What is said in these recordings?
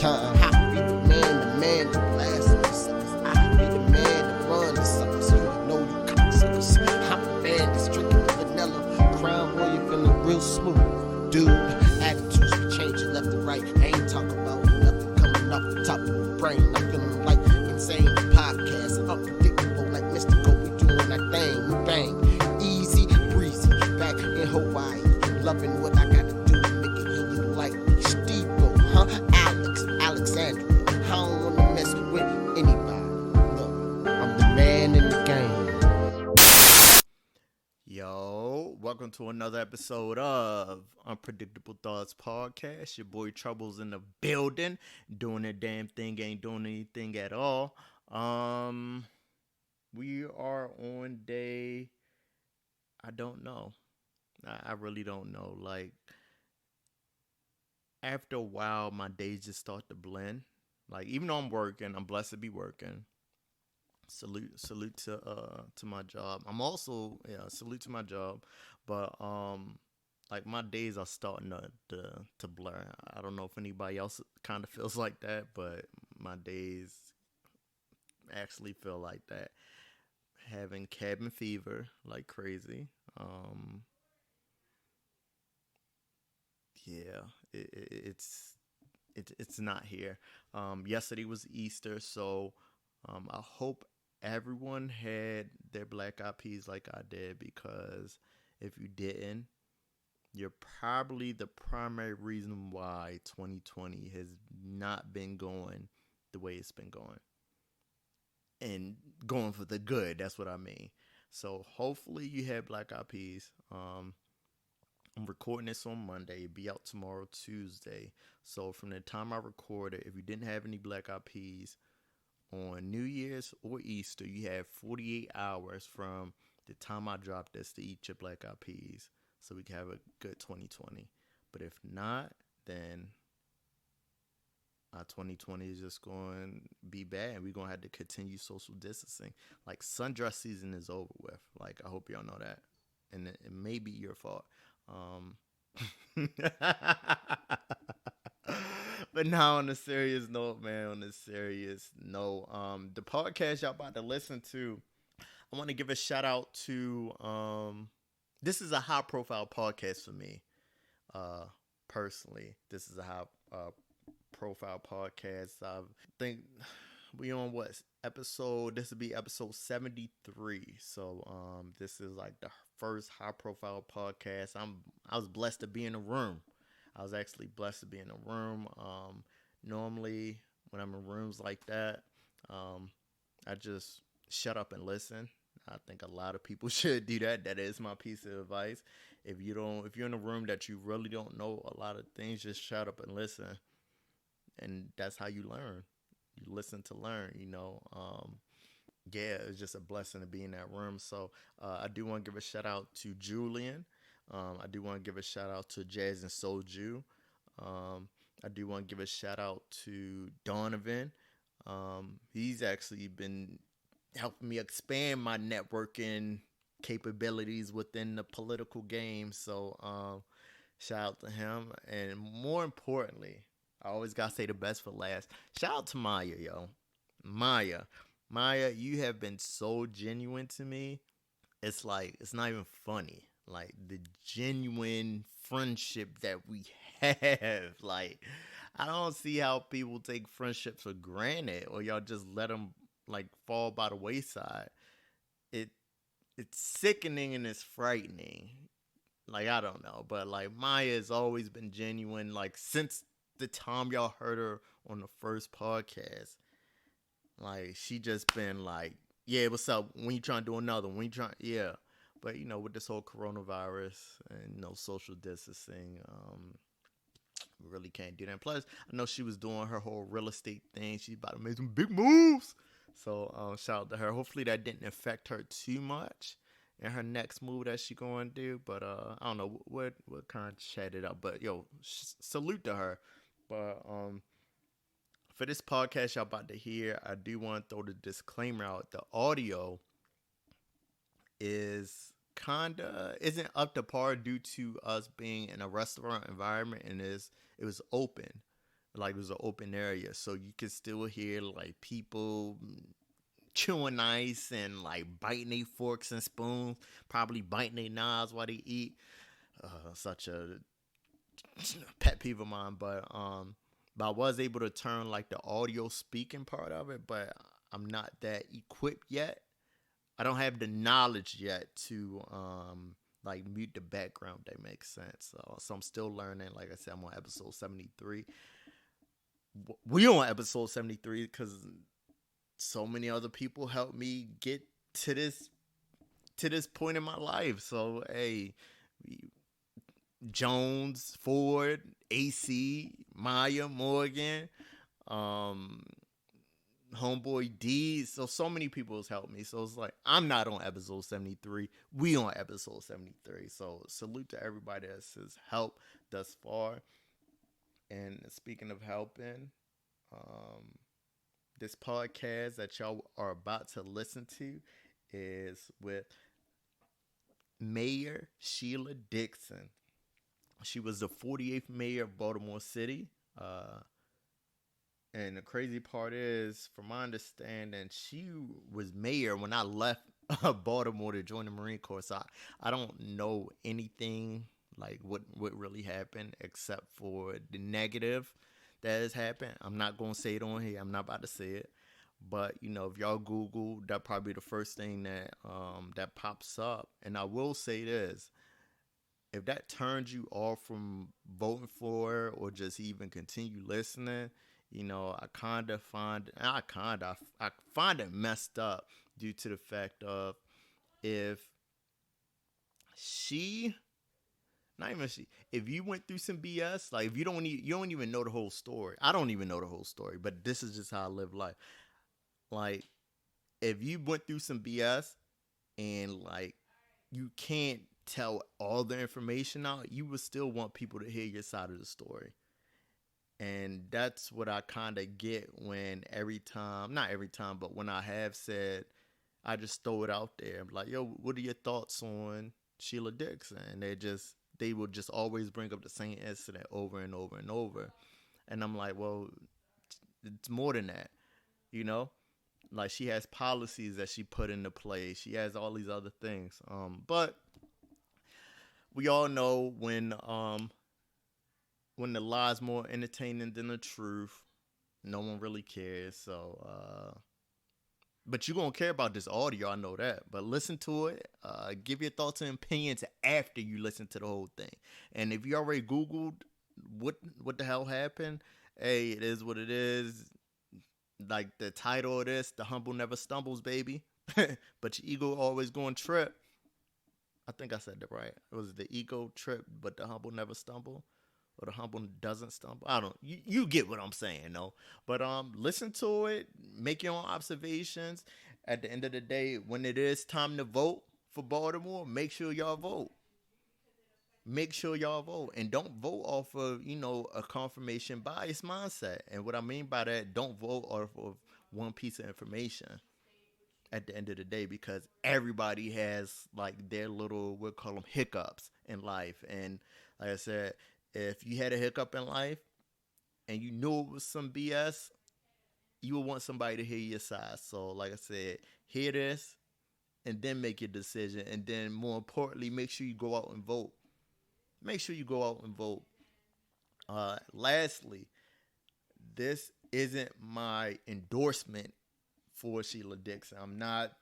time. I be the man to blast the suckers. I be the man to run the suckers. You know you cocksuckers. I'm a man that's drinking vanilla. Crown boy, you feeling real smooth. Dude, attitudes be changing left and right. I ain't talking about nothing coming off the top of the brain. I'm feeling like insane podcast. Unpredictable like mystical. We doing our thing. We bang. Easy breezy. Back in Hawaii. Loving what I got to do. Make it you like me. Steve-O, Alexandria. I don't want to mess with anybody. Look, I'm the man in the game. Yo, welcome to another episode of Unpredictable Thoughts Podcast. Your boy Trouble's in the building, doing a damn thing, ain't doing anything at all. We are on day, I don't know. I really don't know. Like, after a while, my days just start to blend. Like, even though I'm working, I'm blessed to be working. Salute to my job. I'm also salute to my job, but like my days are starting to blur. I don't know if anybody else kind of feels like that, but my days actually feel like that. Having cabin fever like crazy. Yeah, it's not here. Yesterday was Easter, so I hope everyone had their black eyed peas like I did, because if you didn't, you're probably the primary reason why 2020 has not been going the way it's been going. And going for the good, that's what I mean. So hopefully you had black eyed peas. I'm recording this on Monday. It'll be out tomorrow, Tuesday. So from the time I record it, if you didn't have any black eyed peas on New Year's or Easter, you have 48 hours from the time I drop this to eat your black eyed peas, so we can have a good 2020. But if not, then our 2020 is just going to be bad. We're going to have to continue social distancing. Like, sundress season is over with. Like, I hope y'all know that. And it may be your fault. But now on a serious note, man, the podcast y'all about to listen to, I want to give a shout out to, this is a high profile podcast for me, personally. This is a high profile podcast. I think we on this will be episode 73. So this is like the first high profile podcast. I was blessed to be in the room. I was actually blessed to be in a room. Normally, when I'm in rooms like that, I just shut up and listen. I think a lot of people should do that. That is my piece of advice. If you're in a room that you really don't know a lot of things, just shut up and listen. And that's how you learn. You listen to learn, Yeah, it's just a blessing to be in that room. So I do want to give a shout out to Julian. I do want to give a shout out to Jazz and Soju. I do want to give a shout out to Donovan. He's actually been helping me expand my networking capabilities within the political game. So shout out to him. And more importantly, I always got to say the best for last. Shout out to Maya, yo. Maya, you have been so genuine to me. It's like, it's not even funny. Like, the genuine friendship that we have. Like, I don't see how people take friendships for granted, or y'all just let them, like, fall by the wayside. It's sickening and it's frightening. Like, I don't know. But, like, Maya has always been genuine, like, since the time y'all heard her on the first podcast. Like, she just been like, yeah, what's up? When you trying to do another one? Yeah. But, with this whole coronavirus and, social distancing, we really can't do that. Plus, I know she was doing her whole real estate thing. She's about to make some big moves. So, shout out to her. Hopefully that didn't affect her too much in her next move that she going to do. But, I don't know what kind of chat it up. But, salute to her. But, for this podcast y'all about to hear, I do want to throw the disclaimer out. The audio isn't up to par due to us being in a restaurant environment, and it was open. Like it was an open area, so you could still hear like people chewing ice and like biting their forks and spoons, probably biting their knives while they eat. Such a pet peeve of mine, but I was able to turn like the audio speaking part of it, but I'm not that equipped yet. I don't have the knowledge yet to like mute the background. If that makes sense. So I'm still learning. Like I said, I'm on episode 73. We on episode 73 because so many other people helped me get to this point in my life. So hey, Jones, Ford, AC, Maya, Morgan, um, homeboy D. So many people has helped me. So it's like I'm not on episode 73. We on episode 73. So salute to everybody that has helped thus far. And speaking of helping, this podcast that y'all are about to listen to is with Mayor Sheila Dixon. She was the 48th mayor of Baltimore City. And the crazy part is, from my understanding, she was mayor when I left Baltimore to join the Marine Corps. So I don't know anything like what really happened except for the negative that has happened. I'm not going to say it on here. I'm not about to say it. But, you know, if y'all Google, that probably the first thing that pops up. And I will say this. If that turns you off from voting for her or just even continue listening, you know, I find it messed up due to the fact of if she, not even she, if you went through some BS, like if you don't even know the whole story. I don't even know the whole story, but this is just how I live life. Like if you went through some BS and like you can't tell all the information out, you would still want people to hear your side of the story. And that's what I kind of get when not every time, but when I have said, I just throw it out there. I'm like, yo, what are your thoughts on Sheila Dixon? And they will just always bring up the same incident over and over and over. And I'm like, well, it's more than that, you know? Like she has policies that she put into place. She has all these other things. But we all know when the lie's more entertaining than the truth, no one really cares. So, but you're going to care about this audio, I know that. But listen to it. Give your thoughts and opinions after you listen to the whole thing. And if you already Googled what the hell happened, hey, it is what it is. Like the title of this, The Humble Never Stumbles, baby. But your ego always going to trip. I think I said that right. It was the ego trip, but the humble never stumble. Or the humble doesn't stumble. I don't. You get what I'm saying, though. But listen to it. Make your own observations. At the end of the day, when it is time to vote for Baltimore, make sure y'all vote. Make sure y'all vote. And don't vote off of, a confirmation bias mindset. And what I mean by that, don't vote off of one piece of information at the end of the day, because everybody has like their little, we'll call them hiccups in life. And like I said, if you had a hiccup in life and you knew it was some BS, you would want somebody to hear your side. So like I said, hear this and then make your decision. And then more importantly, make sure you go out and vote. Make sure you go out and vote. Lastly, this isn't my endorsement for Sheila Dixon. I'm not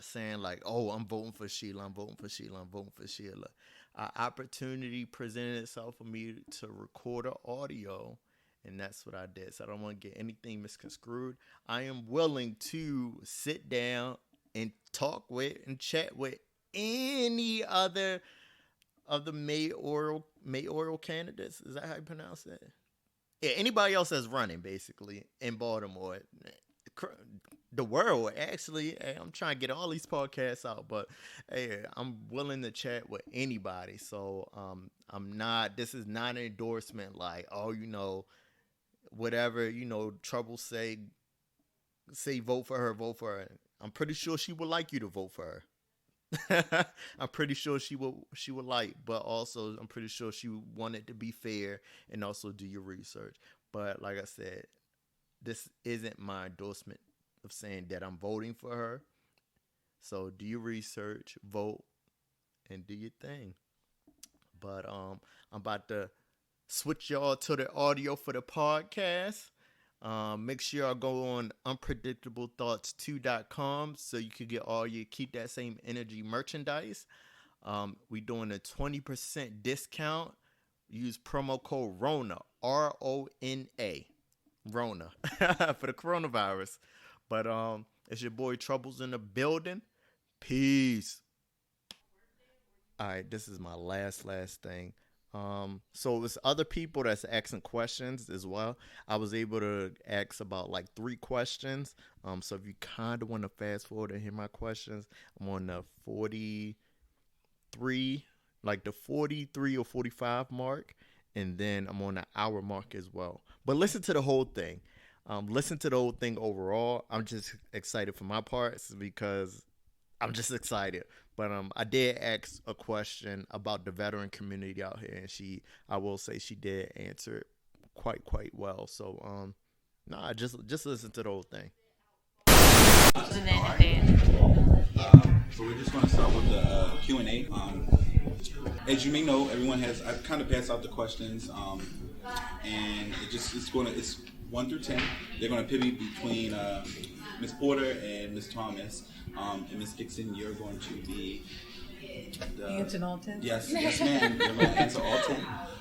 saying like, oh, I'm voting for Sheila. I'm voting for Sheila. An opportunity presented itself for me to record an audio, and that's what I did. So I don't want to get anything misconstrued. I am willing to sit down and talk with and chat with any other of the mayoral candidates. Is that how you pronounce it? Yeah, anybody else that's running basically in Baltimore. The world, actually. Hey, I'm trying to get all these podcasts out, but hey, I'm willing to chat with anybody. So this is not an endorsement like, oh, whatever, Trouble say vote for her. I'm pretty sure she would like you to vote for her. I'm pretty sure she would like, but also I'm pretty sure she wanted to be fair and also do your research. But like I said, this isn't my endorsement of saying that I'm voting for her. So do your research, vote, and do your thing. But I'm about to switch y'all to the audio for the podcast. Make sure y'all go on unpredictablethoughts2.com so you can get all your Keep That Same Energy merchandise. We doing a 20% discount. Use promo code RONA, RONA, Rona, for the coronavirus. But it's your boy Troubles in the building. Peace. All right, this is my last thing. So it's other people that's asking questions as well. I was able to ask about like 3 questions. So if you kind of want to fast forward and hear my questions, I'm on the 43, like the 43 or 45 mark, and then I'm on the hour mark as well. But listen to the whole thing. Listen to the whole thing overall. I'm just excited for my parts because I'm just excited. But I did ask a question about the veteran community out here, and I will say she did answer it quite well. So just listen to the whole thing. So we're just going to start with the Q&A. As you may know, I've kind of passed out the questions, and it's 1 through 10. They're going to pivot between Ms. Porter and Ms. Thomas. And Ms. Dixon, you're going to be answering all 10? Yes, ma'am. You're going to answer all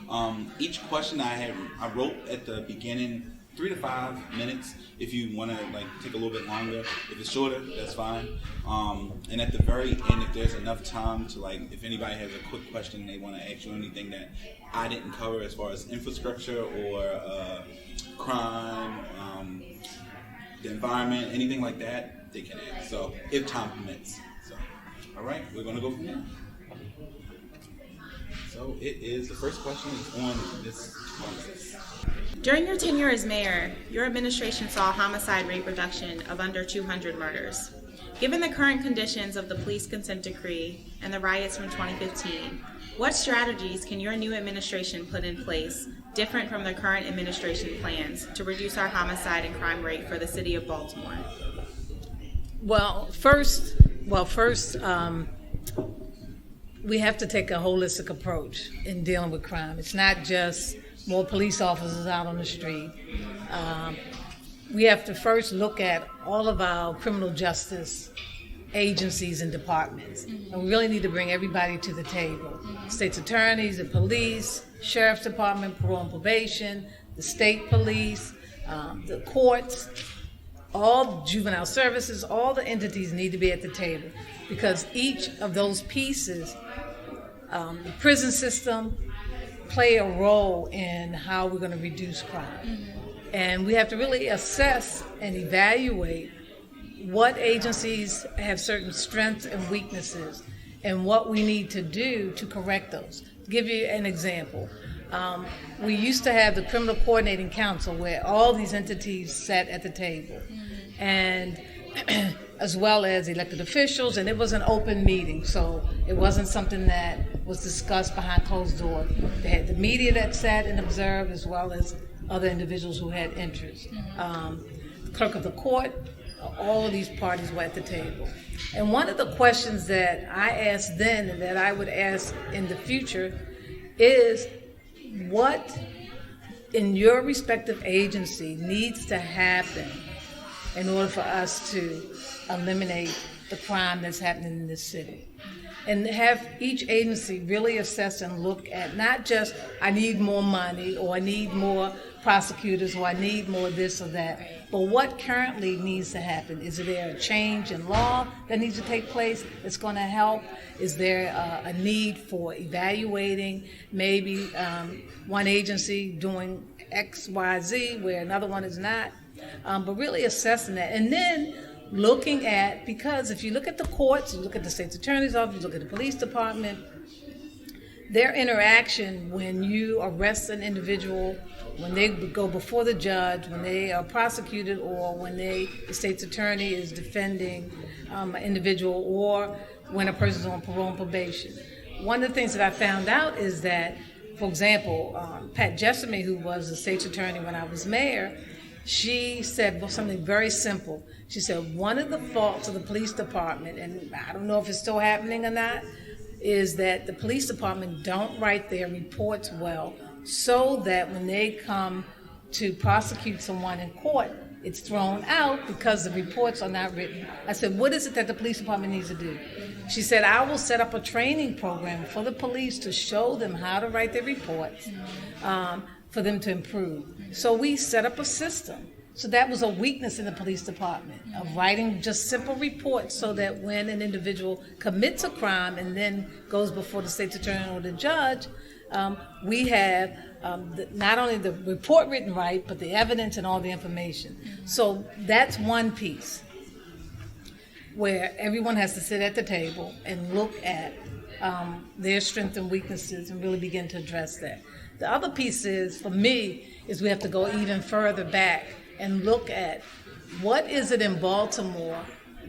10. Each question I wrote at the beginning, 3 to 5 minutes. If you want to take a little bit longer, if it's shorter, that's fine. And at the very end, if there's enough time to if anybody has a quick question they want to ask you, anything that I didn't cover as far as infrastructure or crime, the environment, anything like that, they can ask. So if time permits. So, all right, we're gonna go from there. So the first question is on Ms. Thomas. During your tenure as mayor, your administration saw a homicide rate reduction of under 200 murders. Given the current conditions of the police consent decree and the riots from 2015, what strategies can your new administration put in place, different from the current administration plans, to reduce our homicide and crime rate for the city of Baltimore? Well, first, we have to take a holistic approach in dealing with crime. It's not just more police officers out on the street. We have to first look at all of our criminal justice agencies and departments. And we really need to bring everybody to the table. State's attorneys, the police, sheriff's department, parole and probation, the state police, the courts, all juvenile services, all the entities need to be at the table because each of those pieces, the prison system, play a role in how we're going to reduce crime. And we have to really assess and evaluate what agencies have certain strengths and weaknesses and what we need to do to correct those. To give you an example, we used to have the Criminal Coordinating Council where all these entities sat at the table, and as well as elected officials, and it was an open meeting, so it wasn't something that was discussed behind closed doors. They had the media that sat and observed, as well as other individuals who had interest. The clerk of the court, all of these parties were at the table. And one of the questions that I asked then and that I would ask in the future is, what in your respective agency needs to happen in order for us to eliminate the crime that's happening in this city? And have each agency really assess and look at not just, I need more money, or I need more prosecutors, or I need more this or that, but what currently needs to happen. Is there a change in law that needs to take place that's going to help? Is there a need for evaluating maybe one agency doing X, Y, Z where another one is not? But really assessing that. And then looking at, because if you look at the courts, you look at the state's attorney's office, you look at the police department, their interaction when you arrest an individual when they go before the judge, when they are prosecuted, or when the state's attorney is defending an individual, or when a person's on parole and probation. One of the things that I found out is that, for example, Pat Jessamy, who was the state's attorney when I was mayor, she said something very simple. She said one of the faults of the police department, and I don't know if it's still happening or not, is that the police department don't write their reports well, so that when they come to prosecute someone in court, it's thrown out because the reports are not written. I said, what is it that the police department needs to do? She said, I will set up a training program for the police to show them how to write their reports, for them to improve. So we set up a system. So that was a weakness in the police department, of writing just simple reports, so that when an individual commits a crime and then goes before the state's attorney or the judge, we have not only the report written right, but the evidence and all the information. So that's one piece where everyone has to sit at the table and look at their strengths and weaknesses and really begin to address that. The other piece is, for me, is we have to go even further back and look at what is it in Baltimore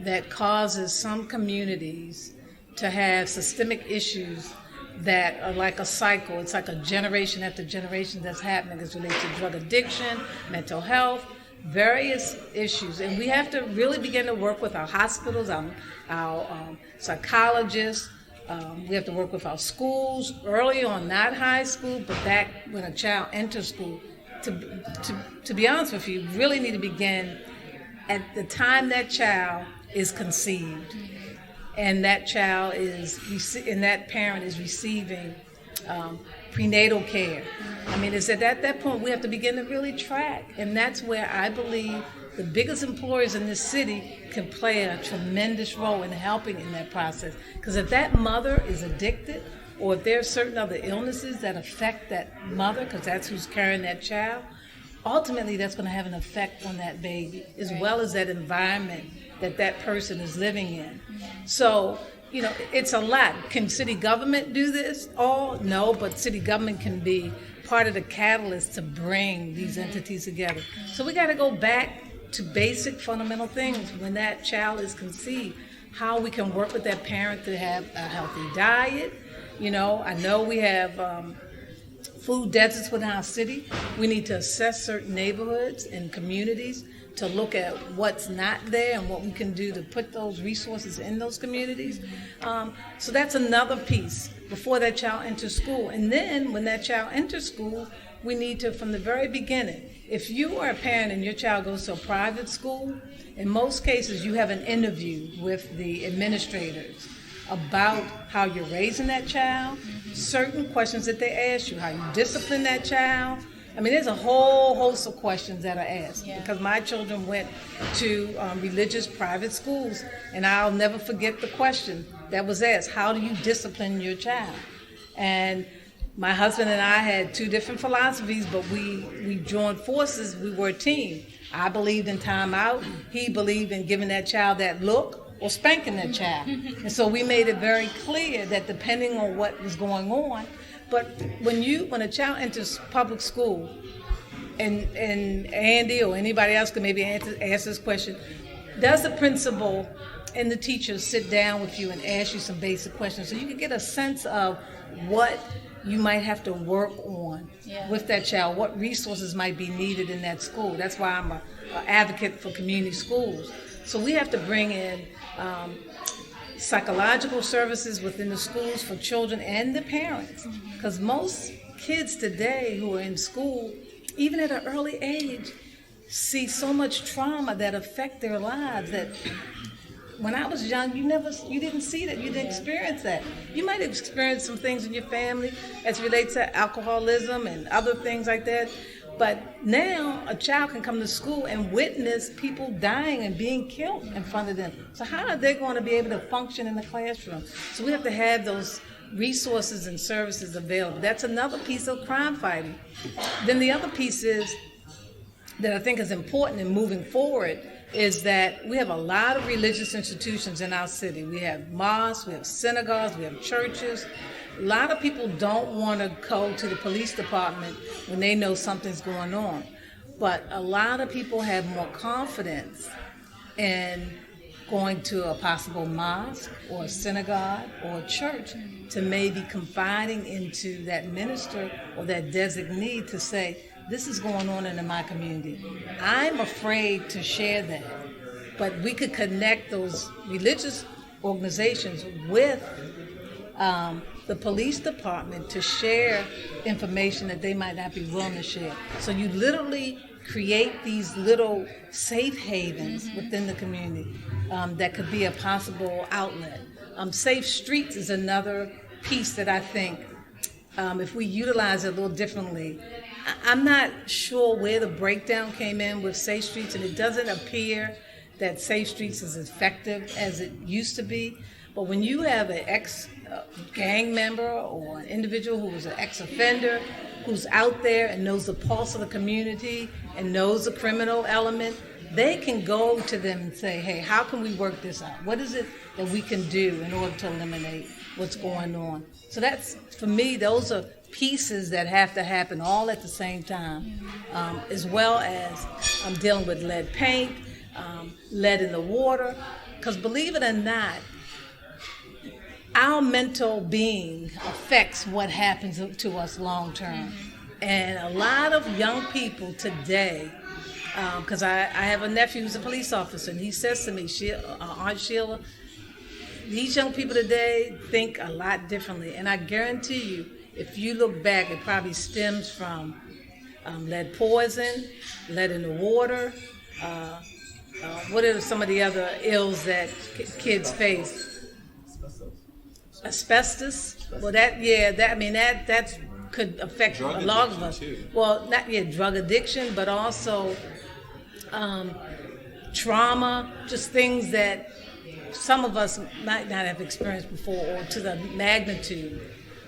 that causes some communities to have systemic issues that are like a cycle. It's like a generation after generation that's happening. It's related to drug addiction, mental health, various issues. And we have to really begin to work with our hospitals, our psychologists. We have to work with our schools early on, not high school, but back when a child enters school. To be honest with you, really need to begin at the time that child is conceived, and that child and that parent is receiving prenatal care. I mean, it's at that point we have to begin to really track, and that's where I believe the biggest employers in this city can play a tremendous role in helping in that process. Because if that mother is addicted, or if there are certain other illnesses that affect that mother, because that's who's carrying that child, ultimately that's going to have an effect on that baby, as well as that environment that that person is living in. So, it's a lot. Can city government do this all? No, but city government can be part of the catalyst to bring these entities together. So we got to go back to basic fundamental things when that child is conceived, how we can work with that parent to have a healthy diet. I know we have food deserts within our city. We need to assess certain neighborhoods and communities to look at what's not there and what we can do to put those resources in those communities. So that's another piece before that child enters school. And then when that child enters school, we need to, from the very beginning, if you are a parent and your child goes to a private school, in most cases you have an interview with the administrators about how you're raising that child, certain questions that they ask you, how you discipline that child. I mean, there's a whole host of questions that are asked, because my children went to religious private schools, and I'll never forget the question that was asked: how do you discipline your child? And my husband and I had two different philosophies, but we joined forces. We were a team. I believed in time out. He believed in giving that child that look or spanking that child. And so we made it very clear that depending on what was going on, but when a child enters public school, and Andy or anybody else can maybe answer this question, does the principal and the teachers sit down with you and ask you some basic questions so you can get a sense of what you might have to work on with that child, what resources might be needed in that school. That's why I'm an advocate for community schools. So we have to bring in psychological services within the schools for children and the parents, because most kids today who are in school, even at an early age, see so much trauma that affect their lives that when I was young, you didn't see that, you didn't experience that. You might have experienced some things in your family as it relates to alcoholism and other things like that, but now a child can come to school and witness people dying and being killed in front of them. So how are they going to be able to function in the classroom? So we have to have those resources and services available. That's another piece of crime fighting. Then the other piece is that I think is important in moving forward is that we have a lot of religious institutions in our city. We have mosques, we have synagogues, we have churches. A lot of people don't want to go to the police department when they know something's going on. But a lot of people have more confidence in going to a possible mosque or a synagogue or a church to maybe confiding into that minister or that designee to say, this is going on in my community. I'm afraid to share that. But we could connect those religious organizations with the police department to share information that they might not be willing to share. So you literally create these little safe havens within the community that could be a possible outlet. Safe streets is another piece that I think if we utilize it a little differently. I'm not sure where the breakdown came in with Safe Streets, and it doesn't appear that Safe Streets is as effective as it used to be. But when you have an ex-gang member or an individual who is an ex-offender who's out there and knows the pulse of the community and knows the criminal element, they can go to them and say, hey, how can we work this out? What is it that we can do in order to eliminate what's going on? So that's, for me, those are pieces that have to happen all at the same time, as well as dealing with lead paint, lead in the water. Because believe it or not, our mental being affects what happens to us long term. And a lot of young people today, because I have a nephew who's a police officer, and he says to me, Aunt Sheila, these young people today think a lot differently. And I guarantee you, if you look back, it probably stems from lead poison, lead in the water. What are some of the other ills that kids face? Asbestos. Well, that could affect a lot of us. Too. Well, not drug addiction, but also trauma, just things that some of us might not have experienced before, or to the magnitude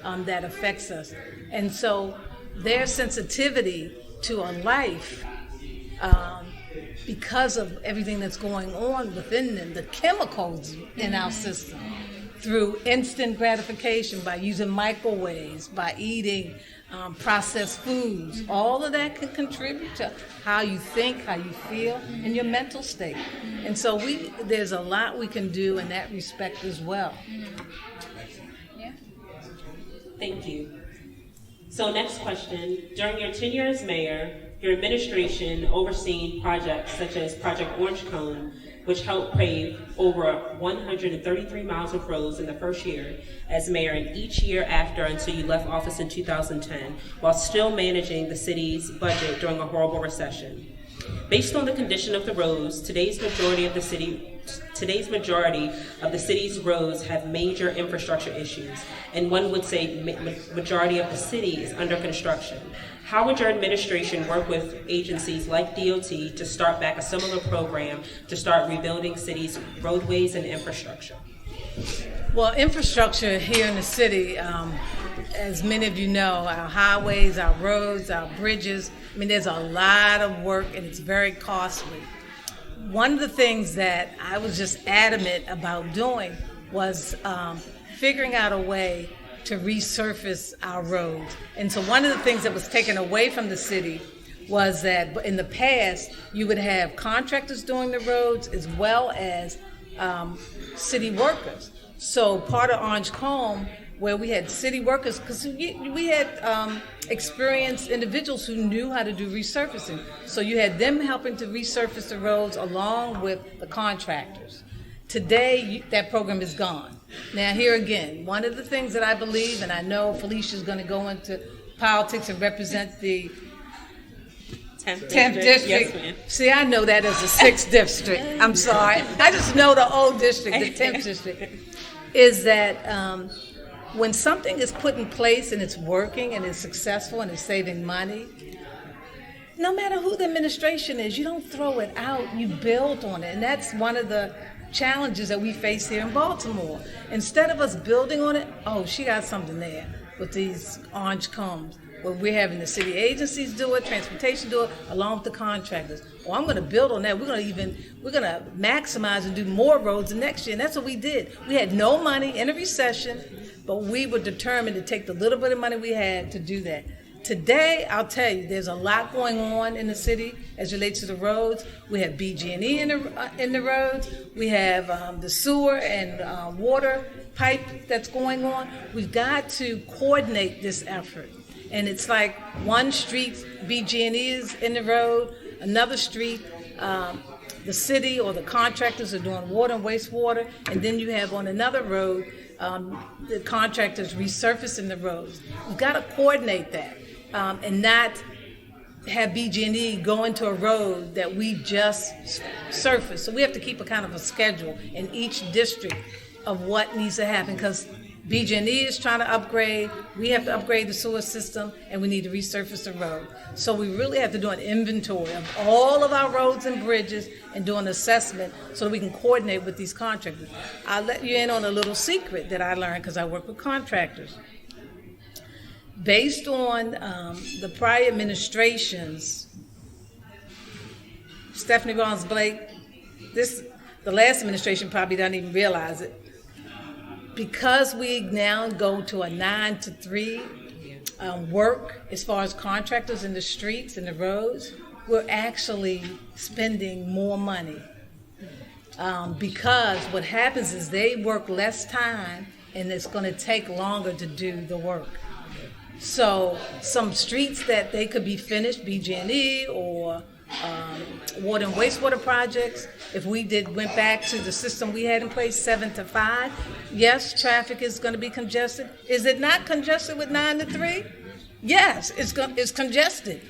that affects us. And so their sensitivity to a life, because of everything that's going on within them, the chemicals in our system, through instant gratification, by using microwaves, by eating processed foods, all of that can contribute to how you think, how you feel, and your mental state. And so there's a lot we can do in that respect as well. Thank you. So next question. During your tenure as mayor, your administration overseen projects such as Project Orange Cone, which helped pave over 133 miles of roads in the first year as mayor, and each year after until you left office in 2010, while still managing the city's budget during a horrible recession. Based on the condition of the roads, today's majority of the city's roads have major infrastructure issues, and one would say majority of the city is under construction. How would your administration work with agencies like DOT to start back a similar program to start rebuilding cities' roadways and infrastructure? Well, infrastructure here in the city, as many of you know, our highways, our roads, our bridges, there's a lot of work, and it's very costly. One of the things that I was just adamant about doing was figuring out a way to resurface our roads. And so one of the things that was taken away from the city was that in the past, you would have contractors doing the roads as well as city workers. So part of Orange Cone, where we had city workers, because we had experienced individuals who knew how to do resurfacing. So you had them helping to resurface the roads along with the contractors. Today, that program is gone. Now, here again, one of the things that I believe, and I know Felicia's going to go into politics and represent the 10th district. Yes, ma'am. See, I know that as the 6th district. I'm sorry. I just know the old district, the 10th district. Is that when something is put in place and it's working and it's successful and it's saving money, no matter who the administration is, you don't throw it out, you build on it. And that's one of the challenges that we face here in Baltimore. Instead of us building on it, oh, she got something there with these orange cones. Well, we're having the city agencies do it, transportation do it, along with the contractors. Oh, I'm going to build on that. We're going to maximize and do more roads the next year. And that's what we did. We had no money in a recession. but we were determined to take the little bit of money we had to do that. Today, I'll tell you, there's a lot going on in the city as relates to the roads. We have BG&E in the roads. We have the sewer and water pipe that's going on. We've got to coordinate this effort. And it's like one street, BG&E is in the road, another street, the city or the contractors are doing water and wastewater, and then you have on another road, the contractors resurfacing the roads. We've got to coordinate that. And not have BG&E go into a road that we just surfaced. So we have to keep a kind of a schedule in each district of what needs to happen, because BG&E is trying to upgrade, we have to upgrade the sewer system, and we need to resurface the road. So we really have to do an inventory of all of our roads and bridges and do an assessment so that we can coordinate with these contractors. I'll let you in on a little secret that I learned because I work with contractors. Based on the prior administrations, Stephanie Barnes-Blake, the last administration probably doesn't even realize it. Because we now go to a 9 to 3 work as far as contractors in the streets and the roads, we're actually spending more money. Because what happens is they work less time and it's going to take longer to do the work. So some streets that they could be finished, BG&E or water and wastewater projects, if we went back to the system we had in place, 7 to 5, yes, traffic is going to be congested. Is it not congested with 9 to 3? Yes, it's congested.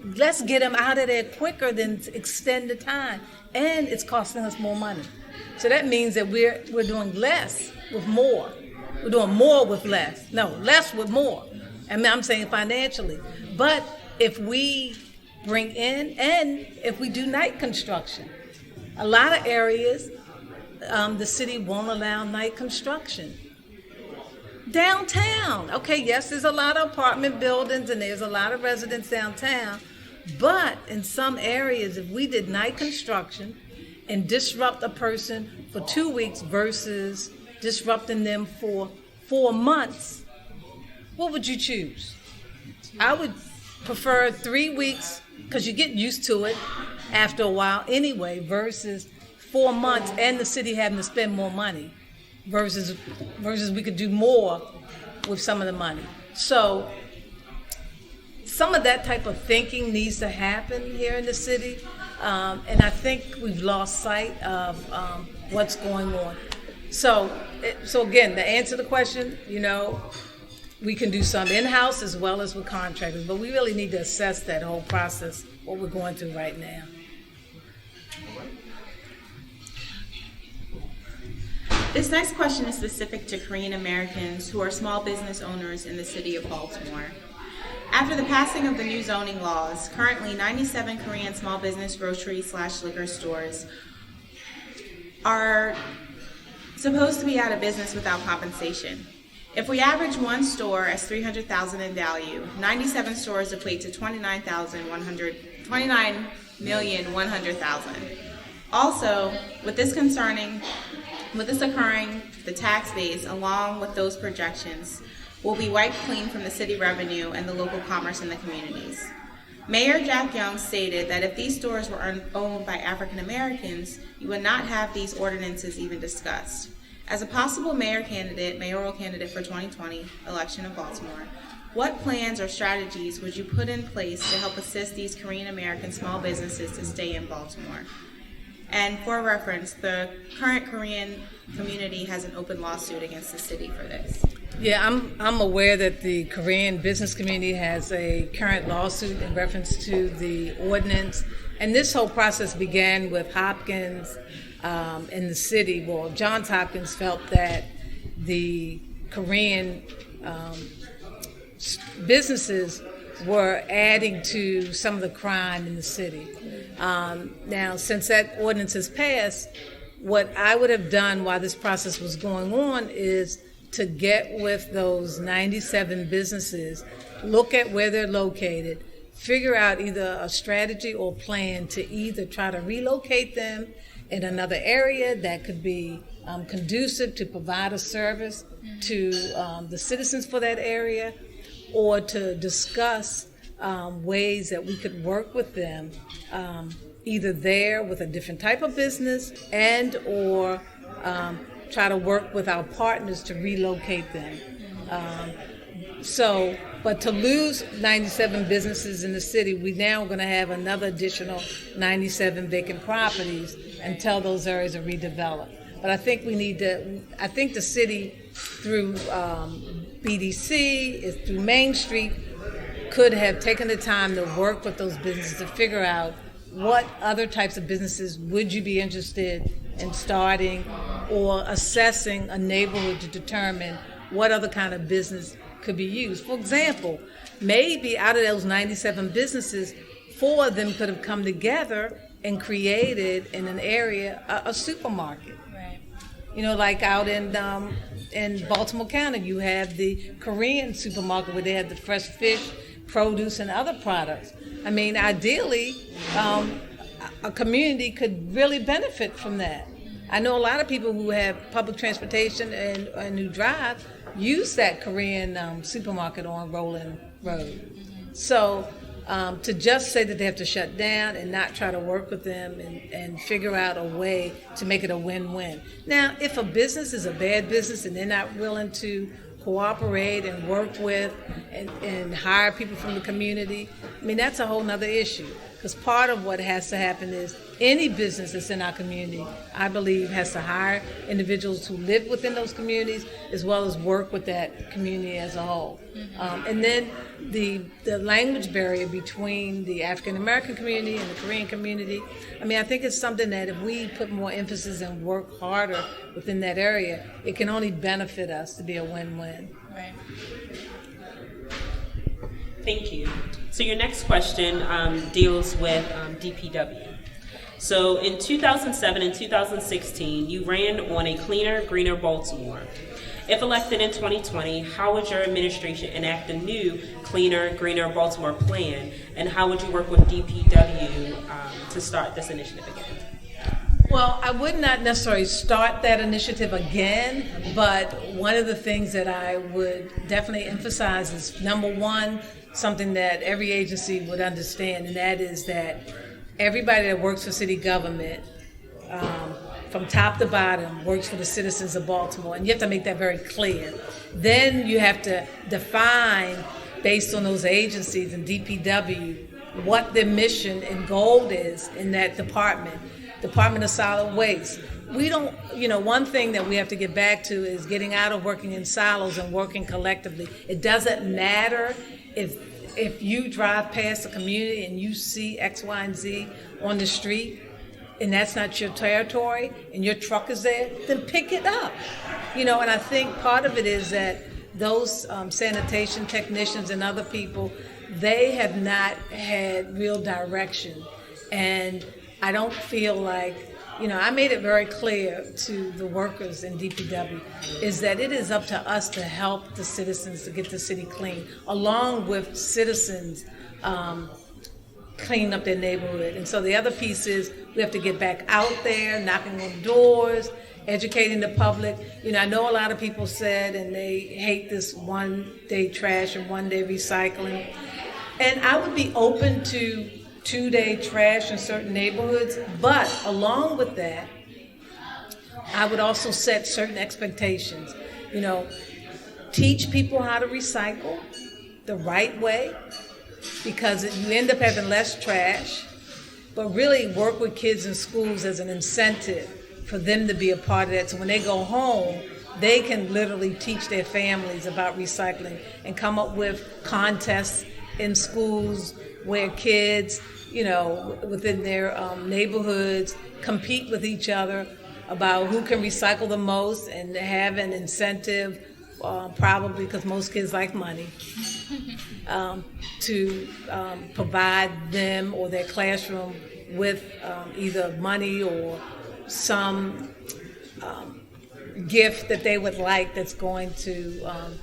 Let's get them out of there quicker than extend the time, and it's costing us more money. So that means that we're doing less with more. We're doing more with less. No, less with more. I mean, I'm saying financially. But if we bring in, and if we do night construction, a lot of areas, the city won't allow night construction. Downtown, okay, yes, there's a lot of apartment buildings and there's a lot of residents downtown, but in some areas, if we did night construction and disrupt a person for 2 weeks versus disrupting them for 4 months, what would you choose? I would prefer 3 weeks, because you get used to it after a while anyway, versus 4 months and the city having to spend more money versus we could do more with some of the money. So some of that type of thinking needs to happen here in the city, and I think we've lost sight of what's going on. So again, to answer the question, we can do some in-house as well as with contractors, but we really need to assess that whole process, what we're going through right now. This next question is specific to Korean Americans who are small business owners in the city of Baltimore. After the passing of the new zoning laws, currently 97 Korean small business grocery/liquor stores are supposed to be out of business without compensation. If we average one store as $300,000 in value, 97 stores equate to $29,100,000. Also, with this occurring, the tax base, along with those projections, will be wiped clean from the city revenue and the local commerce in the communities. Mayor Jack Young stated that if these stores were owned by African Americans, you would not have these ordinances even discussed. As a possible mayoral candidate for 2020 election of Baltimore, what plans or strategies would you put in place to help assist these Korean American small businesses to stay in Baltimore? And for reference, the current Korean community has an open lawsuit against the city for this. Yeah, I'm aware that the Korean business community has a current lawsuit in reference to the ordinance, and this whole process began with Hopkins in the city. Well, Johns Hopkins felt that the Korean businesses were adding to some of the crime in the city. Now, since that ordinance has passed, what I would have done while this process was going on is to get with those 97 businesses, look at where they're located, figure out either a strategy or plan to either try to relocate them in another area that could be conducive to provide a service to the citizens for that area, or to discuss ways that we could work with them, either there with a different type of business and or try to work with our partners to relocate them. But to lose 97 businesses in the city, we now are going to have another additional 97 vacant properties until those areas are redeveloped. But I think I think the city through BDC, through Main Street, could have taken the time to work with those businesses to figure out what other types of businesses would you be interested in starting, or assessing a neighborhood to determine what other kind of business could be used. For example, maybe out of those 97 businesses, 4 of them could have come together and created in an area a supermarket. Right. You know, like out in Baltimore County, you have the Korean supermarket where they have the fresh fish, produce, and other products. I mean, ideally, a community could really benefit from that. I know a lot of people who have public transportation and who drive use that Korean supermarket on Rolling Road. So to just say that they have to shut down and not try to work with them and figure out a way to make it a win-win. Now, if a business is a bad business and they're not willing to cooperate and work with and hire people from the community, I mean, that's a whole nother issue. Because part of what has to happen is any business that's in our community, I believe, has to hire individuals who live within those communities as well as work with that community as a whole. And then the language barrier between the African American community and the Korean community, I mean, I think it's something that if we put more emphasis and work harder within that area, it can only benefit us to be a win-win. Right. Thank you. So your next question deals with DPW. So in 2007 and 2016, you ran on a cleaner, greener Baltimore. If elected in 2020, how would your administration enact a new cleaner, greener Baltimore plan, and how would you work with DPW to start this initiative again? Well, I would not necessarily start that initiative again, but one of the things that I would definitely emphasize is, number one, something that every agency would understand, and that is that everybody that works for city government, from top to bottom, works for the citizens of Baltimore, and you have to make that very clear. Then you have to define, based on those agencies and DPW, what their mission and goal is in that department. Department of Solid Waste. We don't, one thing that we have to get back to is getting out of working in silos and working collectively. It doesn't matter if you drive past a community and you see X, Y, and Z on the street, and that's not your territory, and your truck is there, then pick it up. And I think part of it is that those sanitation technicians and other people, they have not had real direction. And I don't feel like, I made it very clear to the workers in DPW, is that it is up to us to help the citizens to get the city clean, along with citizens cleaning up their neighborhood. And so the other piece is we have to get back out there, knocking on doors, educating the public. I know a lot of people said, and they hate this one-day trash and one-day recycling. And I would be open to 2-day trash in certain neighborhoods, but along with that, I would also set certain expectations. Teach people how to recycle the right way, because you end up having less trash, but really work with kids in schools as an incentive for them to be a part of that. So when they go home, they can literally teach their families about recycling and come up with contests in schools where kids, within their neighborhoods, compete with each other about who can recycle the most, and have an incentive, probably because most kids like money, to provide them or their classroom with either money or some gift that they would like that's going to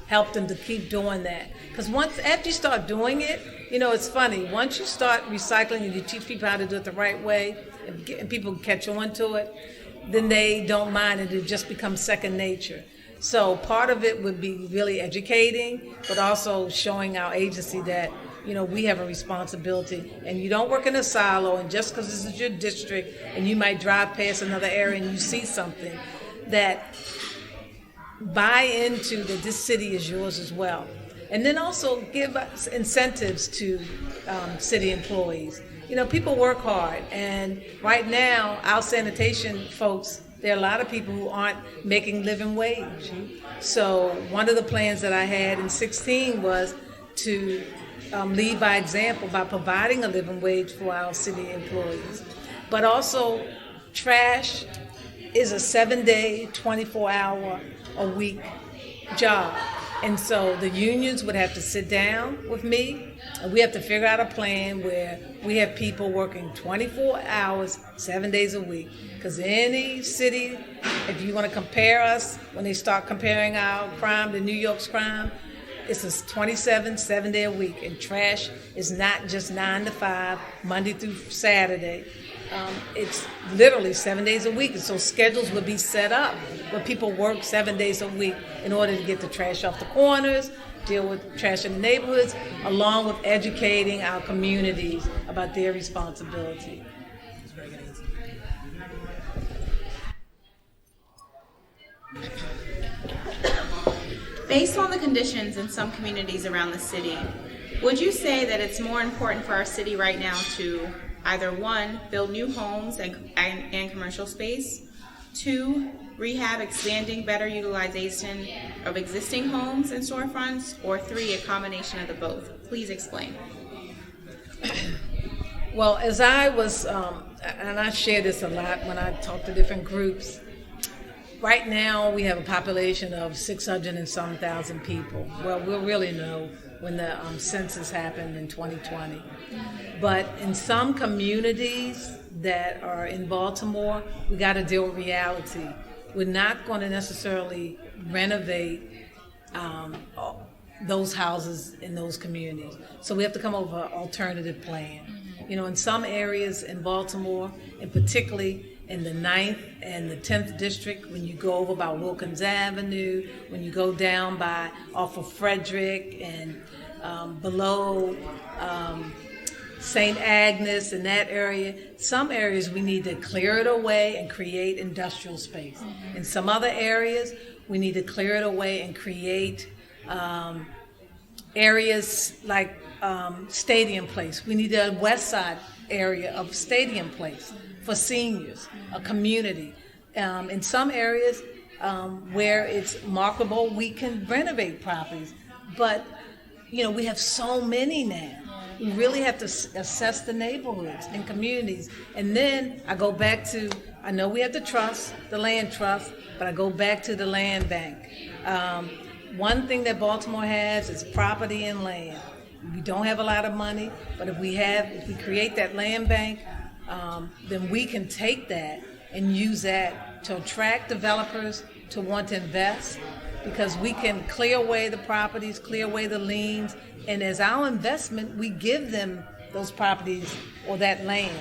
help them to keep doing that. Because after you start doing it, it's funny. Once you start recycling and you teach people how to do it the right way, and people catch on to it, then they don't mind and it just becomes second nature. So part of it would be really educating, but also showing our agency that, we have a responsibility. And you don't work in a silo, and just because this is your district and you might drive past another area and you see something, that buy into that this city is yours as well. And then also give us incentives to city employees. People work hard, and right now our sanitation folks, there are a lot of people who aren't making living wage. So one of the plans that I had in 2016 was to lead by example by providing a living wage for our city employees. But also, trash is a 7-day, 24-hour-a-week job. And so the unions would have to sit down with me, and we have to figure out a plan where we have people working 24 hours, 7 days a week. Because any city, if you want to compare us, when they start comparing our crime to New York's crime, it's a 7-day a week. And trash is not just 9 to 5, Monday through Saturday. It's literally 7 days a week. And so schedules would be set up where people work 7 days a week in order to get the trash off the corners, deal with trash in the neighborhoods, along with educating our communities about their responsibility. Based on the conditions in some communities around the city, would you say that it's more important for our city right now to either 1, build new homes and commercial space, 2, rehab expanding better utilization of existing homes and storefronts, or 3, a combination of the both? Please explain. Well, as I was, and I share this a lot when I talk to different groups, right now we have a population of 600 and some thousand people. Well, we'll really know when the census happened in 2020. But in some communities that are in Baltimore, we got to deal with reality. We're not going to necessarily renovate those houses in those communities. So we have to come up with an alternative plan. In some areas in Baltimore, and particularly in the 9th and the 10th district, when you go over by Wilkins Avenue, when you go down by off of Frederick and below St. Agnes in that area, some areas we need to clear it away and create industrial space. In some other areas, we need to clear it away and create areas like Stadium Place. We need a west side area of Stadium Place for seniors, a community. In some areas where it's marketable, we can renovate properties. But, we have so many now. We really have to assess the neighborhoods and communities. And then I go back to, I know we have the trust, the land trust, but I go back to the land bank. One thing that Baltimore has is property and land. We don't have a lot of money, but if we create that land bank, then we can take that and use that to attract developers to want to invest, because we can clear away the properties, clear away the liens, and as our investment, we give them those properties or that land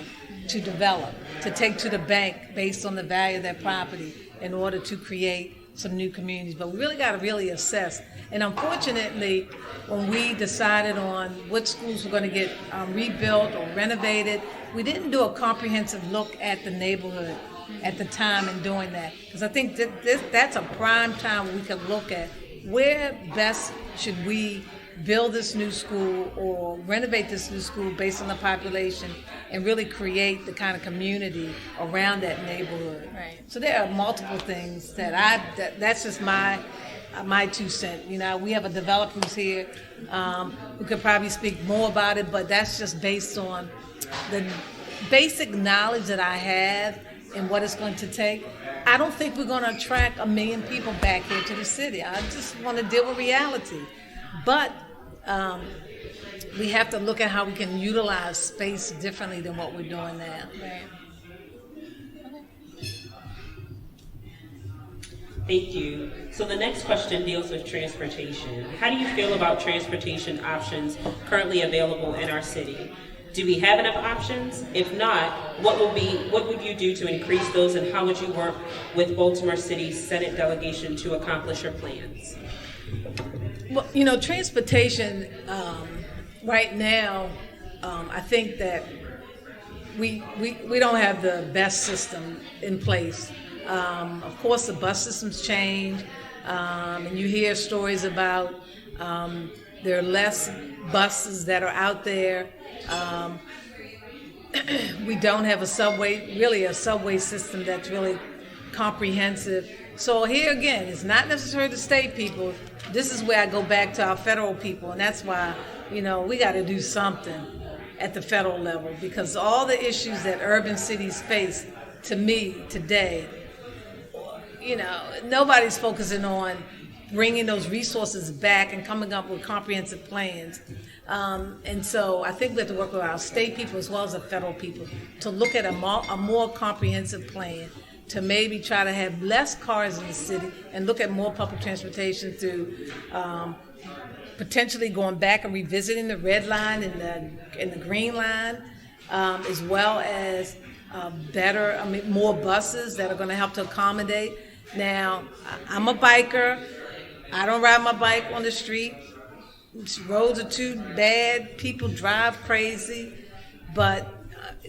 to develop, to take to the bank based on the value of that property in order to create some new communities. But we really got to really assess. And unfortunately, when we decided on what schools were going to get rebuilt or renovated, we didn't do a comprehensive look at the neighborhood at the time in doing that. Because I think that's a prime time where we can look at where best should we build this new school or renovate this new school based on the population and really create the kind of community around that neighborhood. Right. So there are multiple things that's just my 2 cents. We have a developer who's here who could probably speak more about it, but that's just based on the basic knowledge that I have and what it's going to take. I don't think we're going to attract 1 million people back here to the city. I just want to deal with reality. But we have to look at how we can utilize space differently than what we're doing now. Right. Thank you. So the next question deals with transportation. How do you feel about transportation options currently available in our city? Do we have enough options? If not, what would you do to increase those, and how would you work with Baltimore City's Senate delegation to accomplish your plans? Well, transportation right now, I think that we don't have the best system in place. Of course, the bus systems change, and you hear stories about there are less buses that are out there. We don't have a subway system that's really comprehensive. So here again, it's not necessarily the state people. This is where I go back to our federal people, and that's why, we got to do something at the federal level, because all the issues that urban cities face, to me, today, nobody's focusing on bringing those resources back and coming up with comprehensive plans. And so I think we have to work with our state people as well as the federal people to look at a more comprehensive plan to maybe try to have less cars in the city and look at more public transportation through potentially going back and revisiting the red line and the green line, as well as more buses that are going to help to accommodate. Now, I'm a biker. I don't ride my bike on the street. Roads are too bad. People drive crazy. But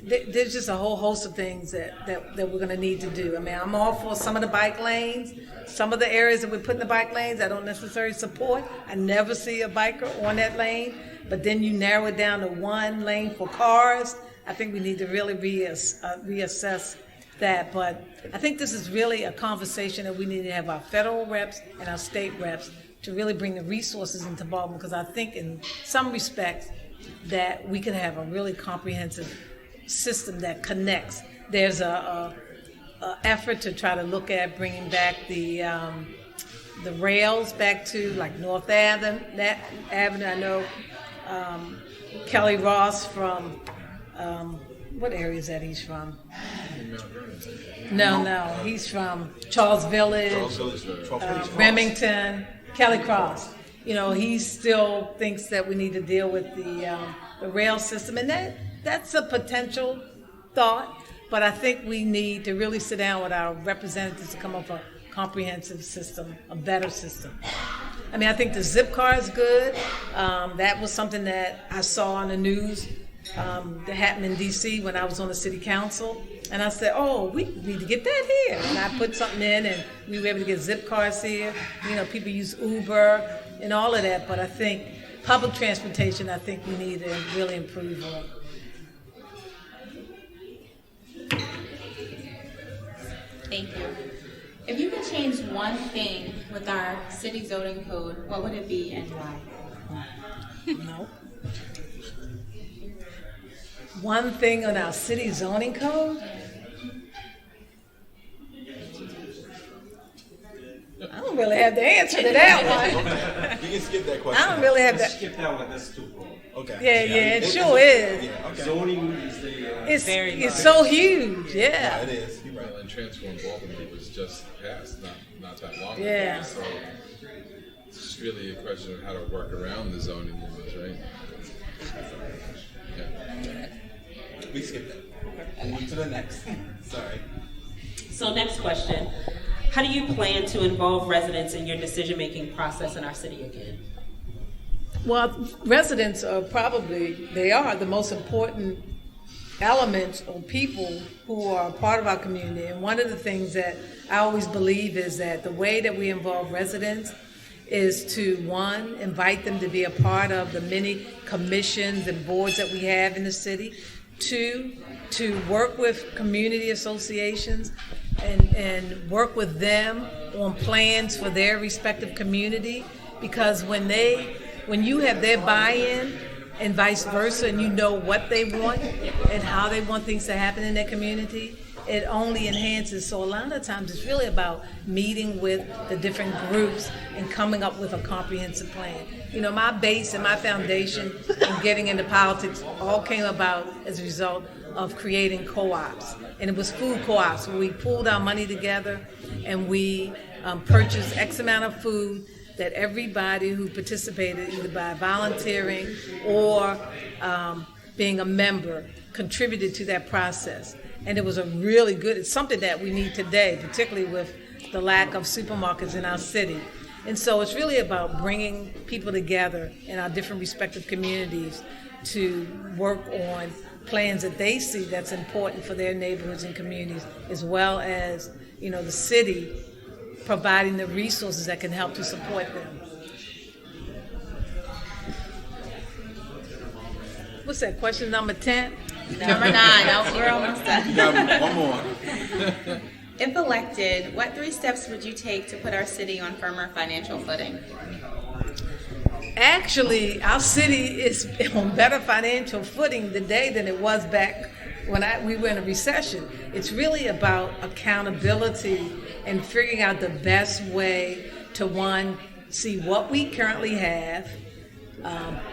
there's just a whole host of things that we're going to need to do. I'm all for some of the bike lanes. Some of the areas that we put in the bike lanes I don't necessarily support. I never see a biker on that lane. But then you narrow it down to one lane for cars. I think we need to really reassess that. But I think this is really a conversation that we need to have our federal reps and our state reps to really bring the resources into Baltimore, because I think in some respects that we can have a really comprehensive system that connects. There's a effort to try to look at bringing back the rails back to like North Avenue. I know Kelly Ross from what area is that he's from? No, he's from Charles Village, Remington, Kelly Cross. He still thinks that we need to deal with the rail system, and that's a potential thought, but I think we need to really sit down with our representatives to come up with a comprehensive system, a better system. I think the zip car is good. That was something that I saw on the news that happened in D.C. when I was on the city council. And I said, we need to get that here. And I put something in, and we were able to get zip cars here. People use Uber and all of that. But I think public transportation, we need to really improve on. Thank you. If you could change one thing with our city zoning code, what would it be and why? No. One thing on our city zoning code? I don't really have the answer to that one. You can skip that question. I don't really have that. Skip that one. That's too broad. Okay. Yeah, it sure is. Yeah, okay. Zoning is the It's so huge, yeah. Yeah, it is. You're right. Well, and Transform Baltimore was just passed not that long ago. Yeah. So it's just really a question of how to work around the zoning laws, right? Yeah. We skip that. Okay. Move to the next. Sorry. So next question. How do you plan to involve residents in your decision-making process in our city again? Well, residents are they are the most important elements or people who are part of our community. And one of the things that I always believe is that the way that we involve residents is to, one, invite them to be a part of the many commissions and boards that we have in the city. Two, to work with community associations and work with them on plans for their respective community, because when you have their buy-in and vice versa, and you know what they want and how they want things to happen in their community, it only enhances. So a lot of times it's really about meeting with the different groups and coming up with a comprehensive plan. My base and my foundation in getting into politics all came about as a result of creating co-ops. And it was food co-ops where we pooled our money together and we purchase X amount of food that everybody who participated, either by volunteering or being a member, contributed to that process. And it was a really good, it's something that we need today, particularly with the lack of supermarkets in our city. And so it's really about bringing people together in our different respective communities to work on plans that they see that's important for their neighborhoods and communities, as well as, the city providing the resources that can help to support them. What's that, question number 10? Number 9. Oh, we're almost done. One more. If elected, what 3 steps would you take to put our city on firmer financial footing? Actually, our city is on better financial footing today than it was back when we were in a recession. It's really about accountability and figuring out the best way to, 1, see what we currently have,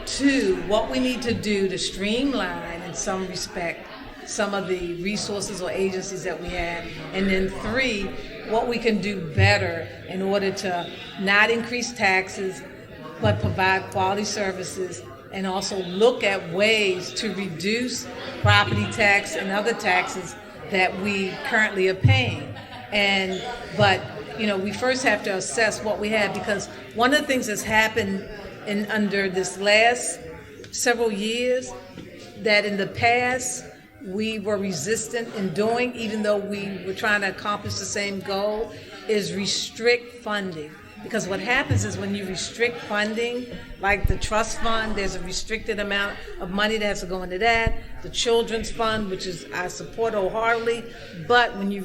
2, what we need to do to streamline in some respect some of the resources or agencies that we have, and then 3, what we can do better in order to not increase taxes but provide quality services, and also look at ways to reduce property tax and other taxes that we currently are paying. But we first have to assess what we have, because one of the things that's happened under this last several years that in the past we were resistant in doing, even though we were trying to accomplish the same goal, is restrict funding. Because what happens is when you restrict funding, like the trust fund, there's a restricted amount of money that has to go into that. The children's fund, which is I support wholeheartedly, but when you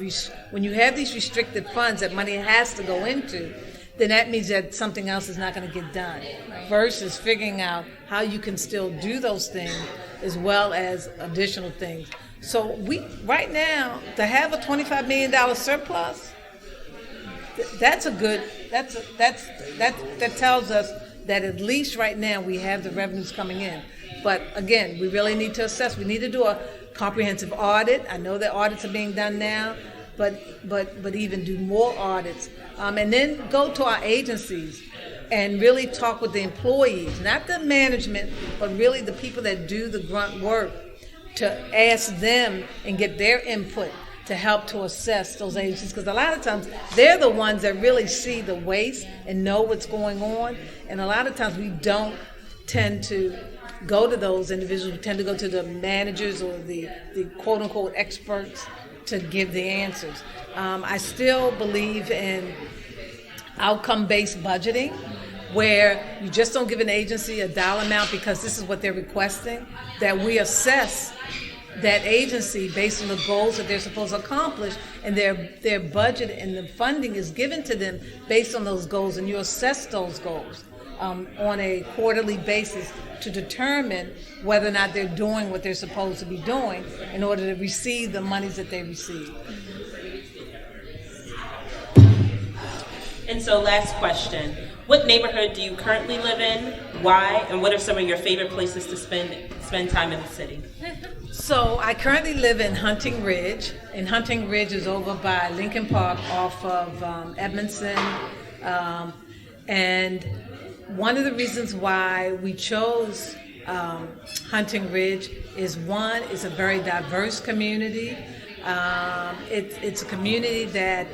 have these restricted funds that money has to go into, then that means that something else is not going to get done. Versus figuring out how you can still do those things as well as additional things. So right now, to have a $25 million surplus, that tells us that at least right now we have the revenues coming in. But again, we really need to assess. We need to do a comprehensive audit. I know that audits are being done now, but even do more audits. And then go to our agencies and really talk with the employees, not the management, but really the people that do the grunt work, to ask them and get their input to help to assess those agencies, because a lot of times they're the ones that really see the waste and know what's going on, and a lot of times we don't tend to go to those individuals. We tend to go to the managers or the quote-unquote experts to give the answers. I still believe in outcome-based budgeting, where you just don't give an agency a dollar amount because this is what they're requesting, that we assess that agency based on the goals that they're supposed to accomplish, and their budget and the funding is given to them based on those goals, and you assess those goals on a quarterly basis to determine whether or not they're doing what they're supposed to be doing in order to receive the monies that they receive. And so last question. What neighborhood do you currently live in? Why? And what are some of your favorite places to spend time in the city? So I currently live in Hunting Ridge, and Hunting Ridge is over by Lincoln Park off of Edmondson. And one of the reasons why we chose Hunting Ridge is, one, it's a very diverse community. It's a community that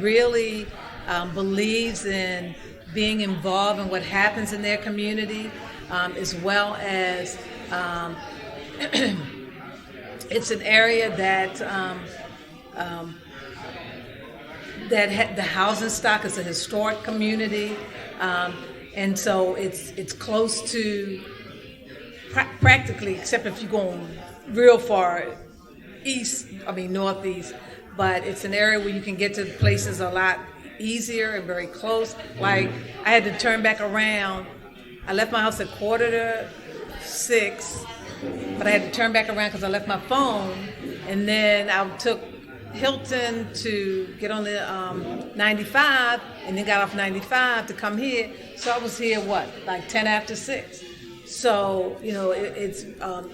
really believes in being involved in what happens in their community, as well as it's an area that the housing stock is a historic community, and so it's close to practically, except if you're going real far northeast, but it's an area where you can get to places a lot easier and very close. Like, I had to turn back around. I left my house at 5:45, but I had to turn back around because I left my phone, and then I took Hilton to get on the 95, and then got off 95 to come here. So I was here, 10 after 6. So, it's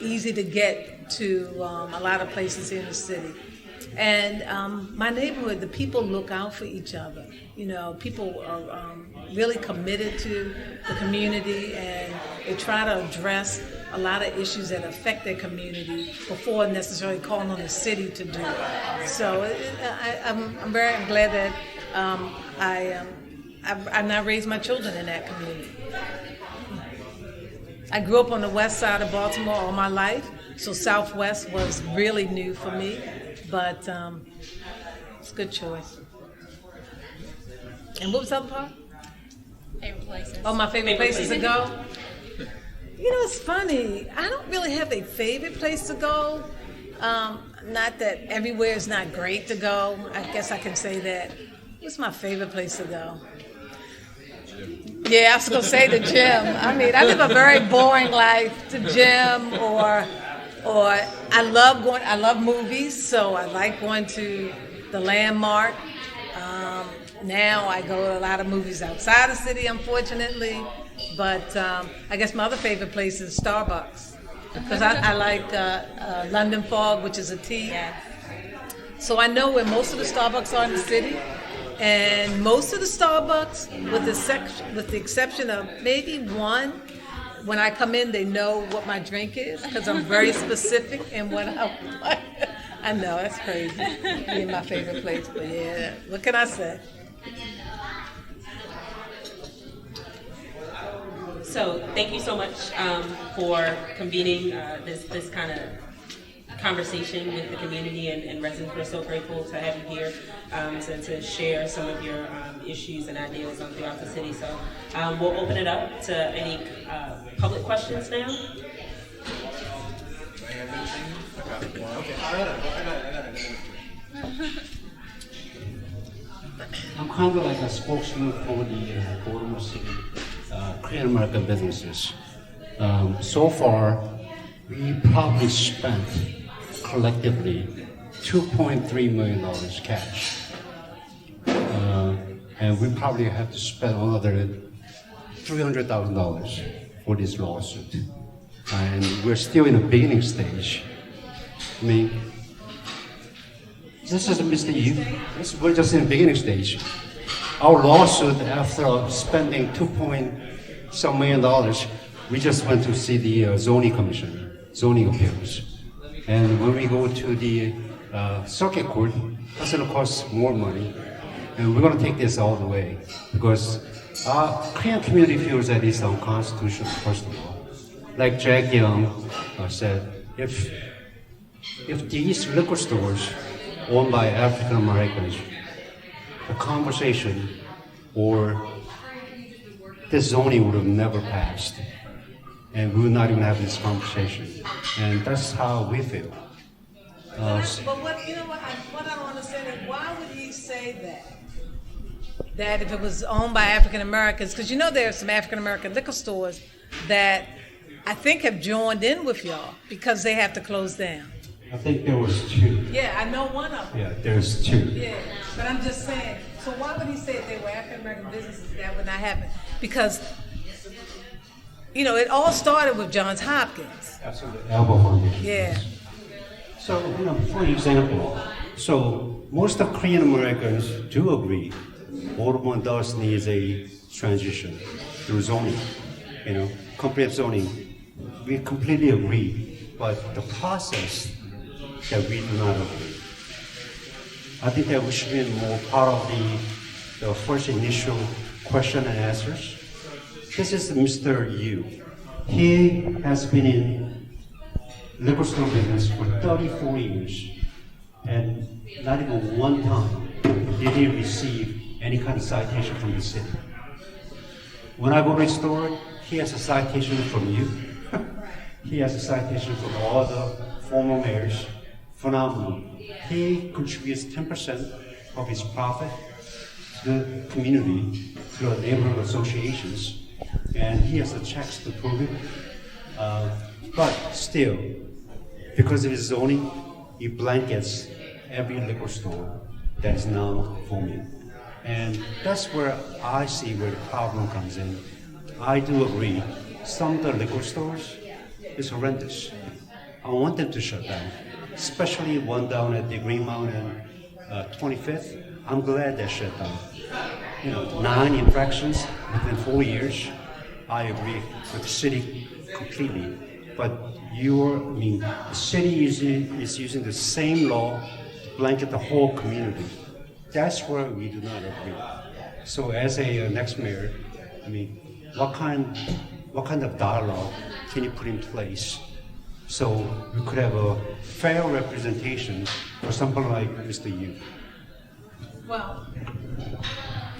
easy to get to a lot of places here in the city. And my neighborhood, the people look out for each other. You know, people are really committed to the community, and they try to address a lot of issues that affect their community before necessarily calling on the city to do it. So I'm very glad that I now raised my children in that community. I grew up on the west side of Baltimore all my life, so Southwest was really new for me, but it's a good choice. And what was the other part? Favorite places. Oh, my favorite places to go? You know, it's funny. I don't really have a favorite place to go. Not that everywhere is not great to go. I guess I can say that. What's my favorite place to go? Yeah, I was going to say the gym. I mean, I live a very boring life. The gym or I love movies, so I like going to the Landmark. Now I go to a lot of movies outside the city, unfortunately. But I guess my other favorite place is Starbucks, because I like London Fog, which is a tea. Yeah. So I know where most of the Starbucks are in the city, and most of the Starbucks, with the exception of maybe one, when I come in, they know what my drink is, because I'm very specific in what I want. I know, that's crazy, being my favorite place, but yeah, what can I say? So thank you so much for convening this kind of conversation with the community and residents. We're so grateful to have you here to share some of your issues and ideas throughout the city. So we'll open it up to any public questions now. I'm kind of like a spokesman for the Baltimore City Korean American businesses. So far, we probably spent collectively $2.3 million cash. And we probably have to spend another $300,000 for this lawsuit. And we're still in the beginning stage. I mean, this is Mr. Yu. We're just in the beginning stage. Our lawsuit, after spending $2.some million, we just went to see the zoning commission, zoning appeals. And when we go to the circuit court, that's going to cost more money. And we're going to take this all the way because our Korean community feels that it's unconstitutional, first of all. Like Jack Young said, if these liquor stores owned by African Americans, the conversation or this zoning would have never passed. And we would not even have this conversation. And that's how we feel. But what I don't understand is why would he say that? That if it was owned by African Americans, because you know there are some African American liquor stores that I think have joined in with y'all because they have to close down. I think there was two. Yeah, I know one of them. Yeah, there's two. Yeah, but I'm just saying, so why would he say if they were African American businesses that would not happen? Because, you know, it all started with Johns Hopkins. Absolutely. Elbow Foundation. Yeah. So, for example, so most of Korean Americans do agree Baltimore does need a transition through zoning, complete zoning. We completely agree, but the process that we do not agree. I think that we should be more part of the first initial question and answers. This is Mr. Yu. He has been in liquor store business for 34 years, and not even one time did he receive any kind of citation from the city. When I go to the store, he has a citation from you. He has a citation from all the former mayors. Phenomenal. He contributes 10% of his profit to the community, to the neighborhood associations, and he has the checks to prove it. But still, because of his zoning, he blankets every liquor store that is now forming. And that's where I see where the problem comes in. I do agree, some of the liquor stores is horrendous. I want them to shut down. especially one down at the Green Mountain, 25th. I'm glad that shut down. 9 infractions within 4 years. I agree with the city completely. But the city is using the same law to blanket the whole community. That's where we do not agree. So as a next mayor, what kind of dialogue can you put in place so we could have a fair representation for someone like Mr. Yu? Well,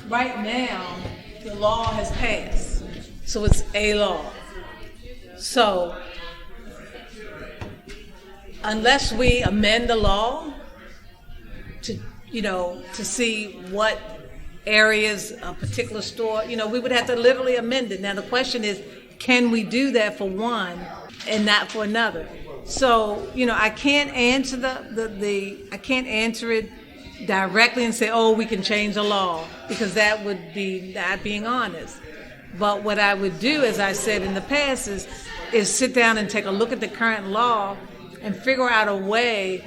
right now, the law has passed, so it's a law. So, unless we amend the law to see what areas a particular store, we would have to literally amend it. Now, the question is, can we do that for one and not for another? So, I can't answer I can't answer it directly and say, oh, we can change the law, because that would be not being honest. But what I would do, as I said in the past, is sit down and take a look at the current law and figure out a way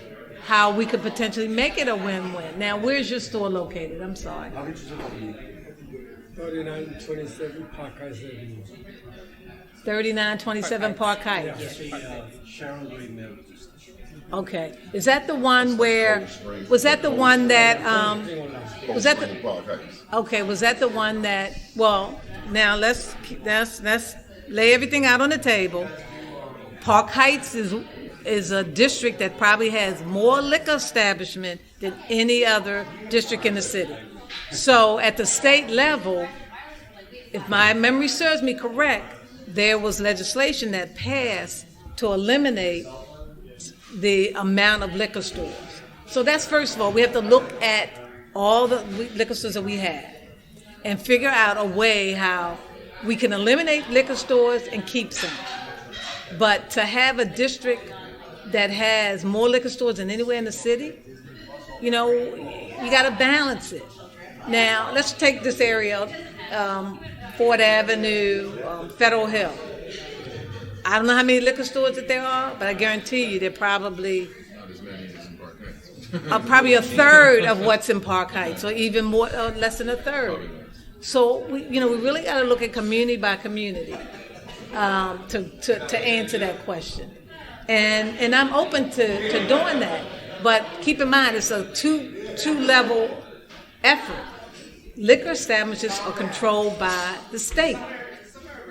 how we could potentially make it a win-win. Now, where's your store located? I'm sorry. 3927 Park Heights Avenue. 3927 Park Heights. Sharon Gray Middle. Okay. Is that the one where, was that the one that, was that the, okay, was that the one that, well, now let's lay everything out on the table. Park Heights is a district that probably has more liquor establishment than any other district in the city. So at the state level, if my memory serves me correct, there was legislation that passed to eliminate the amount of liquor stores. So that's, first of all, we have to look at all the liquor stores that we have and figure out a way how we can eliminate liquor stores and keep some. But to have a district that has more liquor stores than anywhere in the city, you got to balance it. Now, let's take this area, Ford Avenue, Federal Hill. I don't know how many liquor stores that there are, but I guarantee you they're probably Not as many as in Park Heights. probably a third of what's in Park Heights, or even more, or less than a third. So we really got to look at community by community to answer that question, and I'm open to doing that. But keep in mind, it's a two-level effort. Liquor establishments are controlled by the state.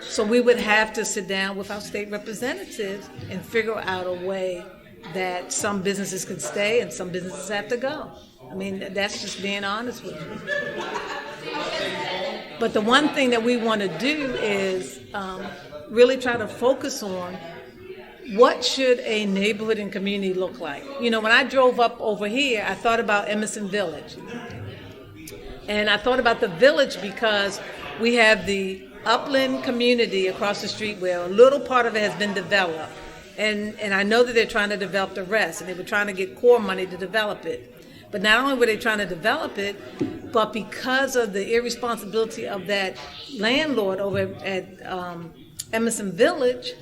So we would have to sit down with our state representatives and figure out a way that some businesses can stay and some businesses have to go. That's just being honest with you. But the one thing that we want to do is really try to focus on what should a neighborhood and community look like. When I drove up over here, I thought about Emerson Village. And I thought about the village because we have the upland community across the street where a little part of it has been developed. And I know that they're trying to develop the rest, and they were trying to get core money to develop it. But not only were they trying to develop it, but because of the irresponsibility of that landlord over at Emerson Village,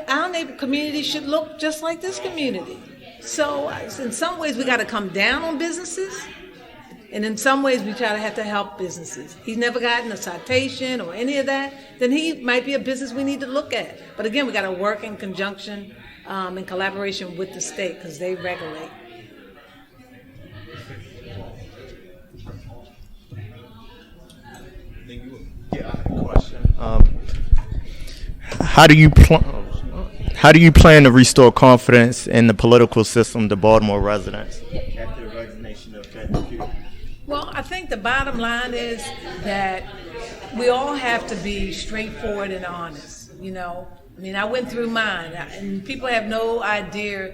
our neighbor community should look just like this community. So in some ways we got to come down on businesses, and in some ways we have to help businesses. He's never gotten a citation or any of that, then he might be a business we need to look at. But again, we got to work in conjunction, in collaboration with the state, because they regulate. Yeah, I have a question. How do you plan to restore confidence in the political system to Baltimore residents after the resignation of Judge? Well, I think the bottom line is that we all have to be straightforward and honest. I went through mine, and people have no idea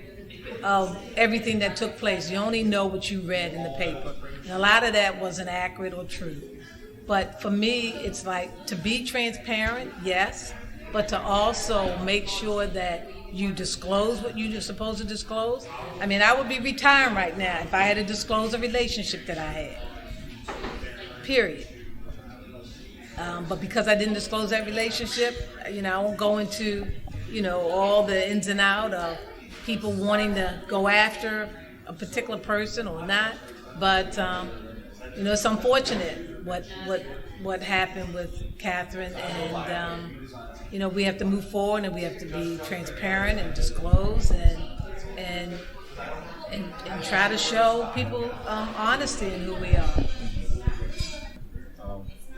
of everything that took place. You only know what you read in the paper. And a lot of that wasn't accurate or true. But for me, it's like to be transparent, yes, but to also make sure that you disclose what you're supposed to disclose. I would be retiring right now if I had to disclose a relationship that I had, period. But because I didn't disclose that relationship, I won't go into all the ins and out of people wanting to go after a particular person or not. But it's unfortunate what happened with Catherine, and we have to move forward, and we have to be transparent and disclose and try to show people honesty in who we are.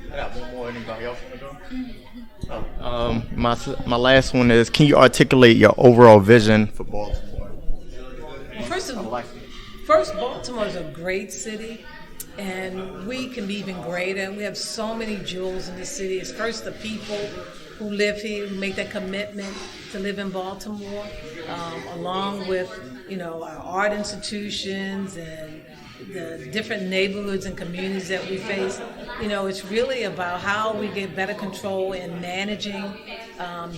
I got one more. Anybody else want to go? My last one is: can you articulate your overall vision for Baltimore? First, Baltimore is a great city, and we can be even greater. We have so many jewels in the city. It's first the people who live here, who make that commitment to live in Baltimore, along with our art institutions and the different neighborhoods and communities that we face. It's really about how we get better control in managing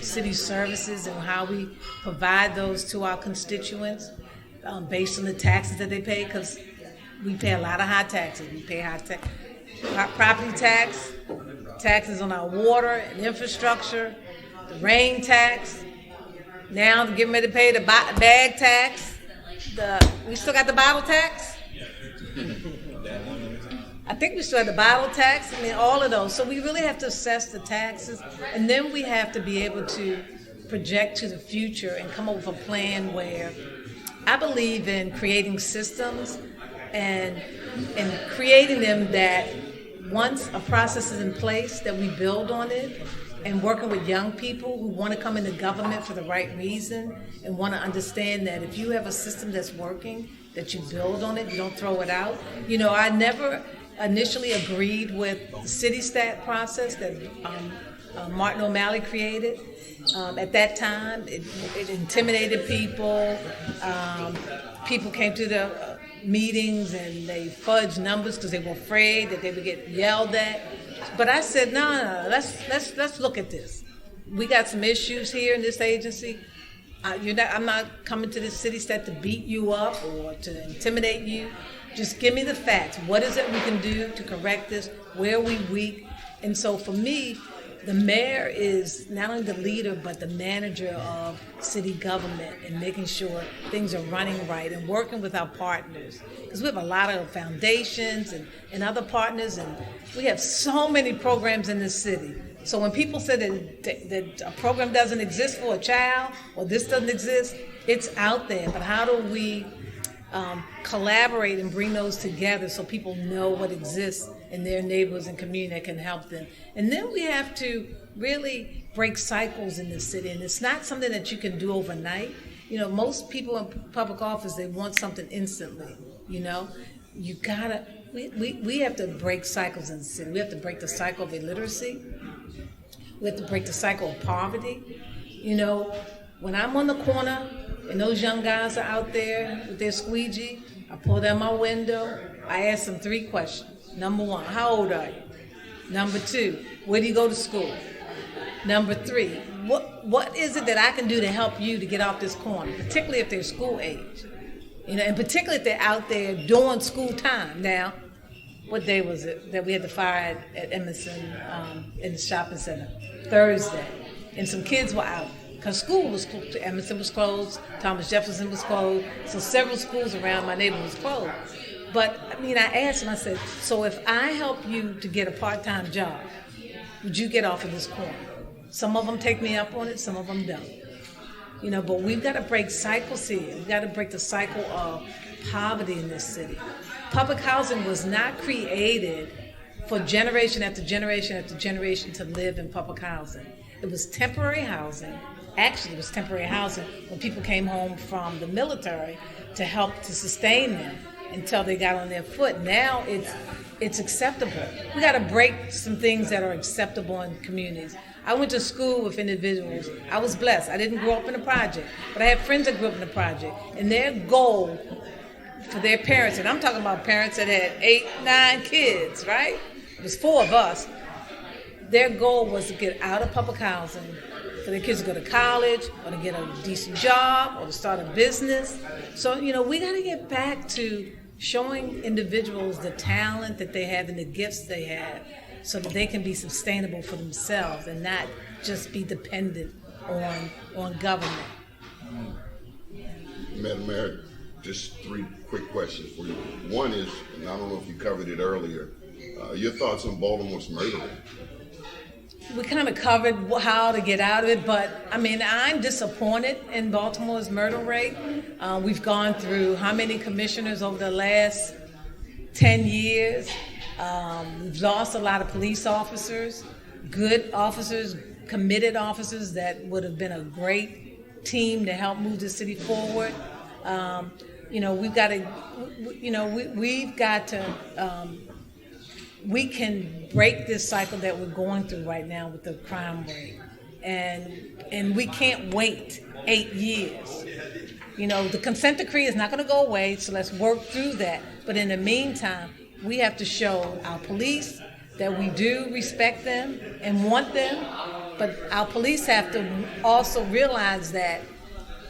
city services and how we provide those to our constituents based on the taxes that they pay, because we pay a lot of high taxes. We pay property tax, taxes on our water and infrastructure, the rain tax. Now they're getting ready to pay the bag tax. We still got the bottle tax. I think we still have the bottle tax. All of those. So we really have to assess the taxes, and then we have to be able to project to the future and come up with a plan where I believe in creating systems and creating them that once a process is in place, that we build on it, and working with young people who want to come into government for the right reason and want to understand that if you have a system that's working, that you build on it, you don't throw it out. I never initially agreed with the city stat process that Martin O'Malley created. At that time, it intimidated people. People came to the meetings and they fudged numbers because they were afraid that they would get yelled at. But I said, no, let's look at this. We got some issues here in this agency. I'm not coming to this city stat to beat you up or to intimidate you. Just give me the facts. What is it we can do to correct this? Where are we weak? And so for me, the mayor is not only the leader, but the manager of city government and making sure things are running right and working with our partners. Because we have a lot of foundations and other partners, and we have so many programs in this city. So when people say that a program doesn't exist for a child or this doesn't exist, it's out there. But how do we collaborate and bring those together so people know what exists in their neighborhoods and community that can help them? And then we have to really break cycles in this city, and it's not something that you can do overnight. Most people in public office, they want something instantly. You gotta. We have to break cycles in the city. We have to break the cycle of illiteracy. We have to break the cycle of poverty. When I'm on the corner and those young guys are out there with their squeegee, I pull down my window, I ask them 3 questions. Number 1, how old are you? Number 2, where do you go to school? Number 3, what is it that I can do to help you to get off this corner, particularly if they're school age? And particularly if they're out there during school time. Now, what day was it that we had the fire at Emerson in the shopping center? Thursday. And some kids were out because school was closed. Emerson was closed, Thomas Jefferson was closed, so several schools around my neighborhood was closed. But I asked them, I said, so if I help you to get a part-time job, would you get off of this corner? Some of them take me up on it, some of them don't. But we've got to break cycles here. We've got to break the cycle of poverty in this city. Public housing was not created for generation after generation after generation to live in public housing. It was temporary housing. Actually, it was temporary housing when people came home from the military to help to sustain them until they got on their foot. Now it's acceptable. We got to break some things that are acceptable in communities. I went to school with individuals. I was blessed. I didn't grow up in a project, but I had friends that grew up in a project, and their goal for their parents, and I'm talking about parents that had 8, 9 kids, right? It was 4 of us. Their goal was to get out of public housing, for their kids to go to college, or to get a decent job, or to start a business. So, we got to get back to showing individuals the talent that they have and the gifts they have so that they can be sustainable for themselves and not just be dependent on government. Madam Mayor, just 3 quick questions for you. One is, and I don't know if you covered it earlier, your thoughts on Baltimore's murder rate. We kind of covered how to get out of it, but I mean, I'm disappointed in Baltimore's murder rate. We've gone through how many commissioners over the last 10 years. We've lost a lot of police officers, good officers, committed officers that would have been a great team to help move the city forward. We've got to, we can break this cycle that we're going through right now with the crime rate. And we can't wait 8 years. The consent decree is not going to go away, so let's work through that. But in the meantime, we have to show our police that we do respect them and want them, but our police have to also realize that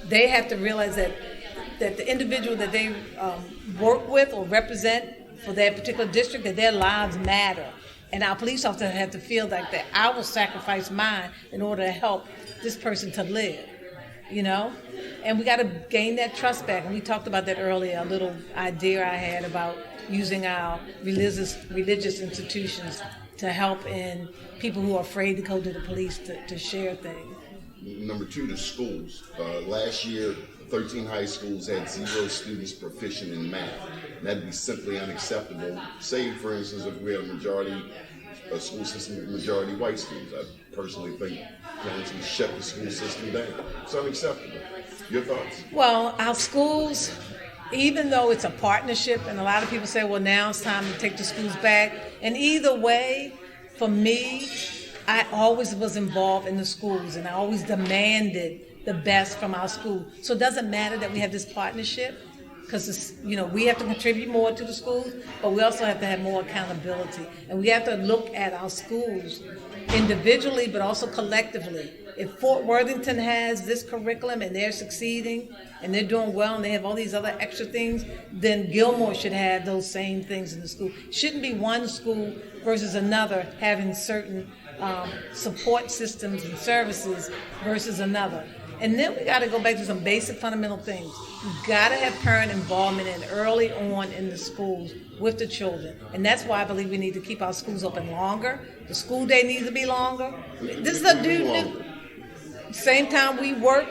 they have to realize that the individual that they work with or represent for that particular district, that their lives matter. And our police officers have to feel like that I will sacrifice mine in order to help this person to live, And we got to gain that trust back. And we talked about that earlier, a little idea I had about using our religious institutions to help in people who are afraid to go to the police to share things. Number 2, the schools. Last year, 13 high schools had 0 students proficient in math. And that'd be simply unacceptable. Say, for instance, if we had a school system with majority white students. I personally think parents would shut the school system down. It's unacceptable. Your thoughts? Well, our schools, even though it's a partnership, and a lot of people say, well, now it's time to take the schools back. And either way, for me, I always was involved in the schools, and I always demanded the best from our school. So it doesn't matter that we have this partnership, because we have to contribute more to the schools, but we also have to have more accountability. And we have to look at our schools individually, but also collectively. If Fort Worthington has this curriculum and they're succeeding and they're doing well and they have all these other extra things, then Gilmore should have those same things in the school. It shouldn't be one school versus another having certain support systems and services versus another. And then we got to go back to some basic fundamental things. We've got to have parent involvement and early on in the schools with the children. And that's why I believe we need to keep our schools open longer. The school day needs to be longer. This is a same time we work,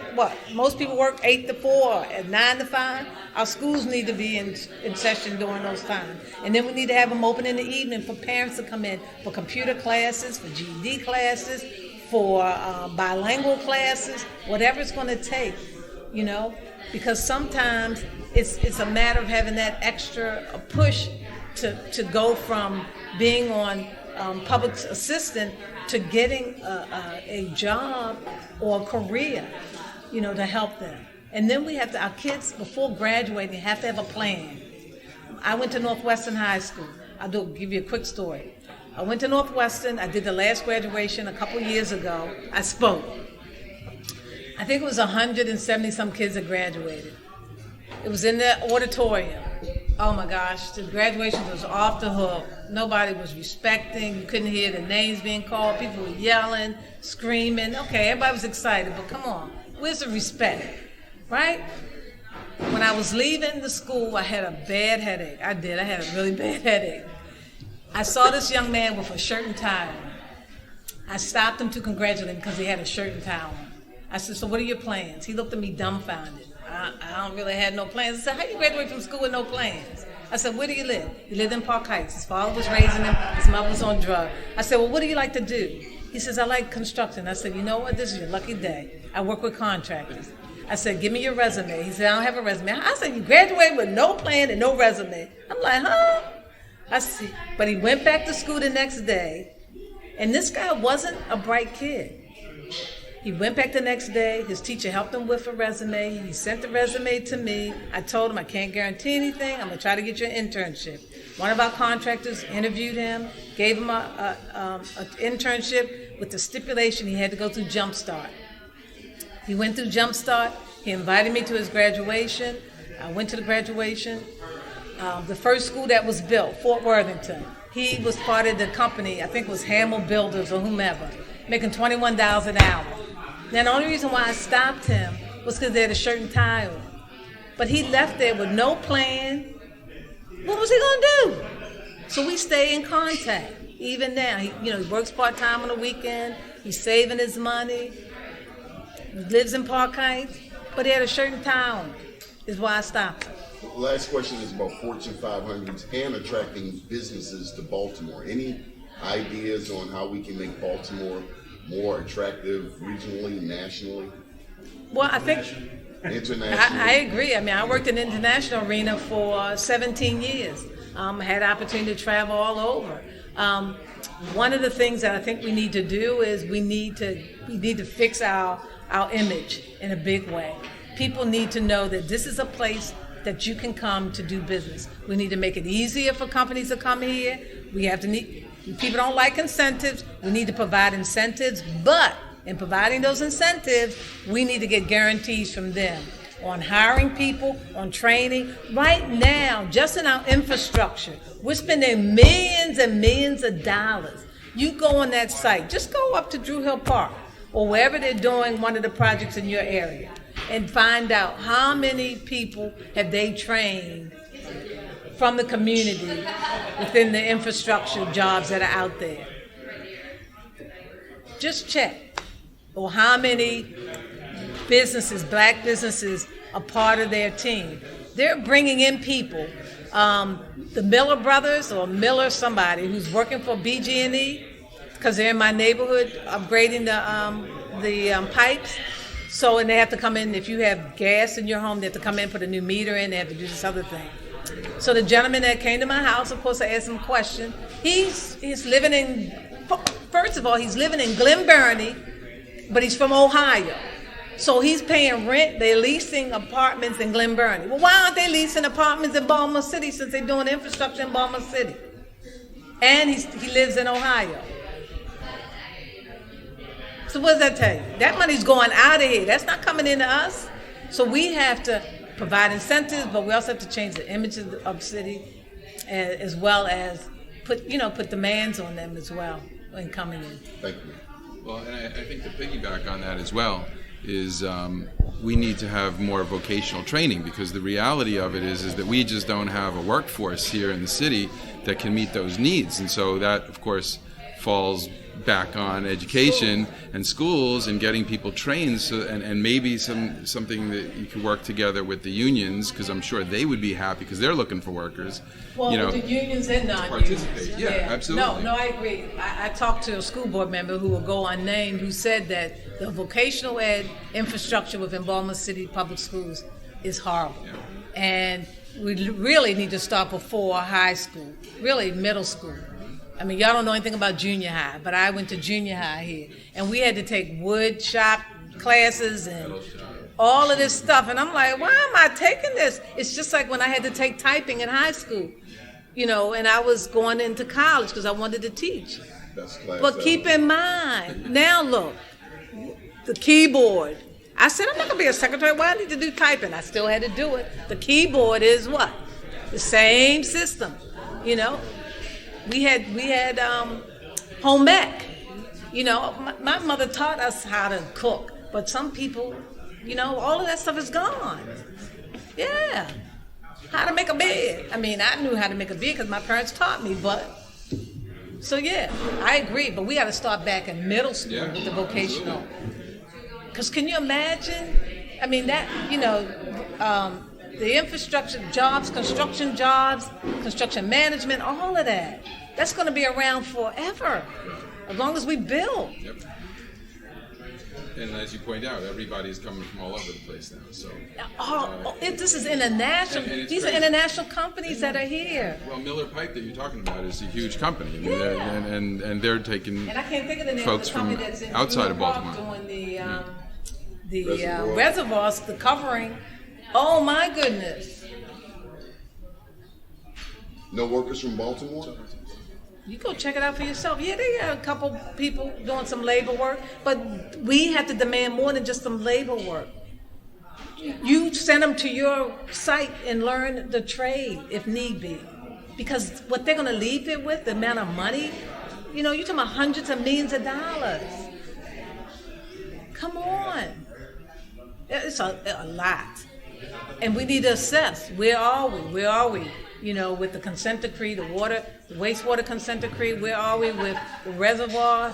most people work 8 to 4 and 9 to 5. Our schools need to be in session during those times. And then we need to have them open in the evening for parents to come in for computer classes, for GED classes, for bilingual classes, whatever it's going to take, because sometimes it's a matter of having that extra push to go from being on public assistant to getting a job or a career, to help them. And then we have to, our kids, before graduating, have to have a plan. I went to Northwestern High School. I'll give you a quick story. I went to Northwestern. I did the last graduation a couple years ago. I spoke. I think it was 170 some kids that graduated. It was in the auditorium. Oh my gosh, the graduation was off the hook. Nobody was respecting. You couldn't hear the names being called. People were yelling, screaming. Okay, everybody was excited, but come on, where's the respect, right? When I was leaving the school, I had a bad headache. I did. I had a really bad headache. I saw this young man with a shirt and tie on. I stopped him to congratulate him because he had a shirt and tie on. I said, so what are your plans? He looked at me dumbfounded. I don't really have no plans. I said, how you graduate from school with no plans? I said, where do you live? He lived in Park Heights. His father was raising him. His mother was on drugs. I said, well, what do you like to do? He says, I like construction. I said, you know what? This is your lucky day. I work with contractors. I said, give me your resume. He said, I don't have a resume. I said, you graduated with no plan and no resume. I'm like, huh? I see. But he went back to school the next day, and this guy wasn't a bright kid. He went back the next day. His teacher helped him with a resume. He sent the resume to me. I told him I can't guarantee anything. I'm going to try to get you an internship. One of our contractors interviewed him, gave him an internship with the stipulation he had to go through Jumpstart. He went through Jumpstart. He invited me to his graduation. I went to the graduation. The first school that was built, Fort Worthington, he was part of the company, I think it was Hamill Builders or whomever, making $21 an hour. Now, the only reason why I stopped him was because they had a shirt and tie on. But he left there with no plan. What was he going to do? So we stay in contact. Even now, he works part-time on the weekend. He's saving his money. He lives in Park Heights. But he had a shirt and tie on. Is why I stopped him. Last question is about Fortune 500s and attracting businesses to Baltimore. Any ideas on how we can make Baltimore more attractive regionally, nationally? Well, I think internationally. I agree. I mean, I worked in the international arena for 17 years. Had the opportunity to travel all over. One of the things that I think we need to do is we need to fix our image in a big way. People need to know that this is a place that you can come to do business. We need to make it easier for companies to come here. People don't like incentives. We need to provide incentives, but in providing those incentives, we need to get guarantees from them on hiring people, on training. Right now, just in our infrastructure, we're spending millions and millions of dollars. You go on that site, just go up to Drew Hill Park or wherever they're doing one of the projects in your area and find out how many people have they trained from the community within the infrastructure jobs that are out there. Just check. Or how many businesses, black businesses, are part of their team. They're bringing in people. The Miller brothers or Miller somebody who's working for BG&E because they're in my neighborhood upgrading the pipes. So, and they have to come in, if you have gas in your home, they have to come in, put a new meter in, they have to do this other thing. So the gentleman that came to my house, of course, I asked him a question. He's living in, first of all, he's living in Glen Burnie, but he's from Ohio. So he's paying rent, they're leasing apartments in Glen Burnie. Well, why aren't they leasing apartments in Baltimore City since they're doing infrastructure in Baltimore City? And he lives in Ohio. So what does that tell you? That money's going out of here. That's not coming into us. So we have to provide incentives, but we also have to change the image of the city, as well as put demands on them as well when coming in. Thank you. Well, and I think to piggyback on that as well is we need to have more vocational training, because the reality of it is that we just don't have a workforce here in the city that can meet those needs. And so that, of course, falls back on education and schools and getting people trained, and maybe something that you could work together with the unions, because I'm sure they would be happy because they're looking for workers. Well, with the unions and non-unions. Yeah, absolutely. No, I agree. I talked to a school board member who will go unnamed who said that the vocational ed infrastructure within Baltimore City public schools is horrible. Yeah. And we really need to start before high school, really middle school. I mean, y'all don't know anything about junior high, but I went to junior high here, and we had to take wood shop classes and all of this stuff, and I'm like, why am I taking this? It's just like when I had to take typing in high school, and I was going into college because I wanted to teach. But keep in mind, now look, the keyboard. I said, I'm not going to be a secretary. Why do I need to do typing? I still had to do it. The keyboard is what? The same system, We had home ec. My mother taught us how to cook, but some people, all of that stuff is gone. Yeah. How to make a bed. I mean, I knew how to make a bed because my parents taught me, so yeah, I agree, but we got to start back in middle school with the vocational. Because can you imagine? I mean, that, the infrastructure jobs, construction management, all of that. That's going to be around forever, as long as we build. Yep. And as you point out, everybody's coming from all over the place now. So this is international. These are international companies that are here. Well, Miller Pipe that you're talking about is a huge company. I mean, and they're taking and I can't think of the name folks of the company from that's in outside of Baltimore doing the reservoirs, the covering. Oh my goodness! No workers from Baltimore? You go check it out for yourself. Yeah, they got a couple people doing some labor work, but we have to demand more than just some labor work. You send them to your site and learn the trade if need be. Because what they're going to leave it with, the amount of money, you're talking about hundreds of millions of dollars. Come on. It's a lot. And we need to assess, where are we? Where are we? You know, with the consent decree, the wastewater consent decree, where are we with the reservoir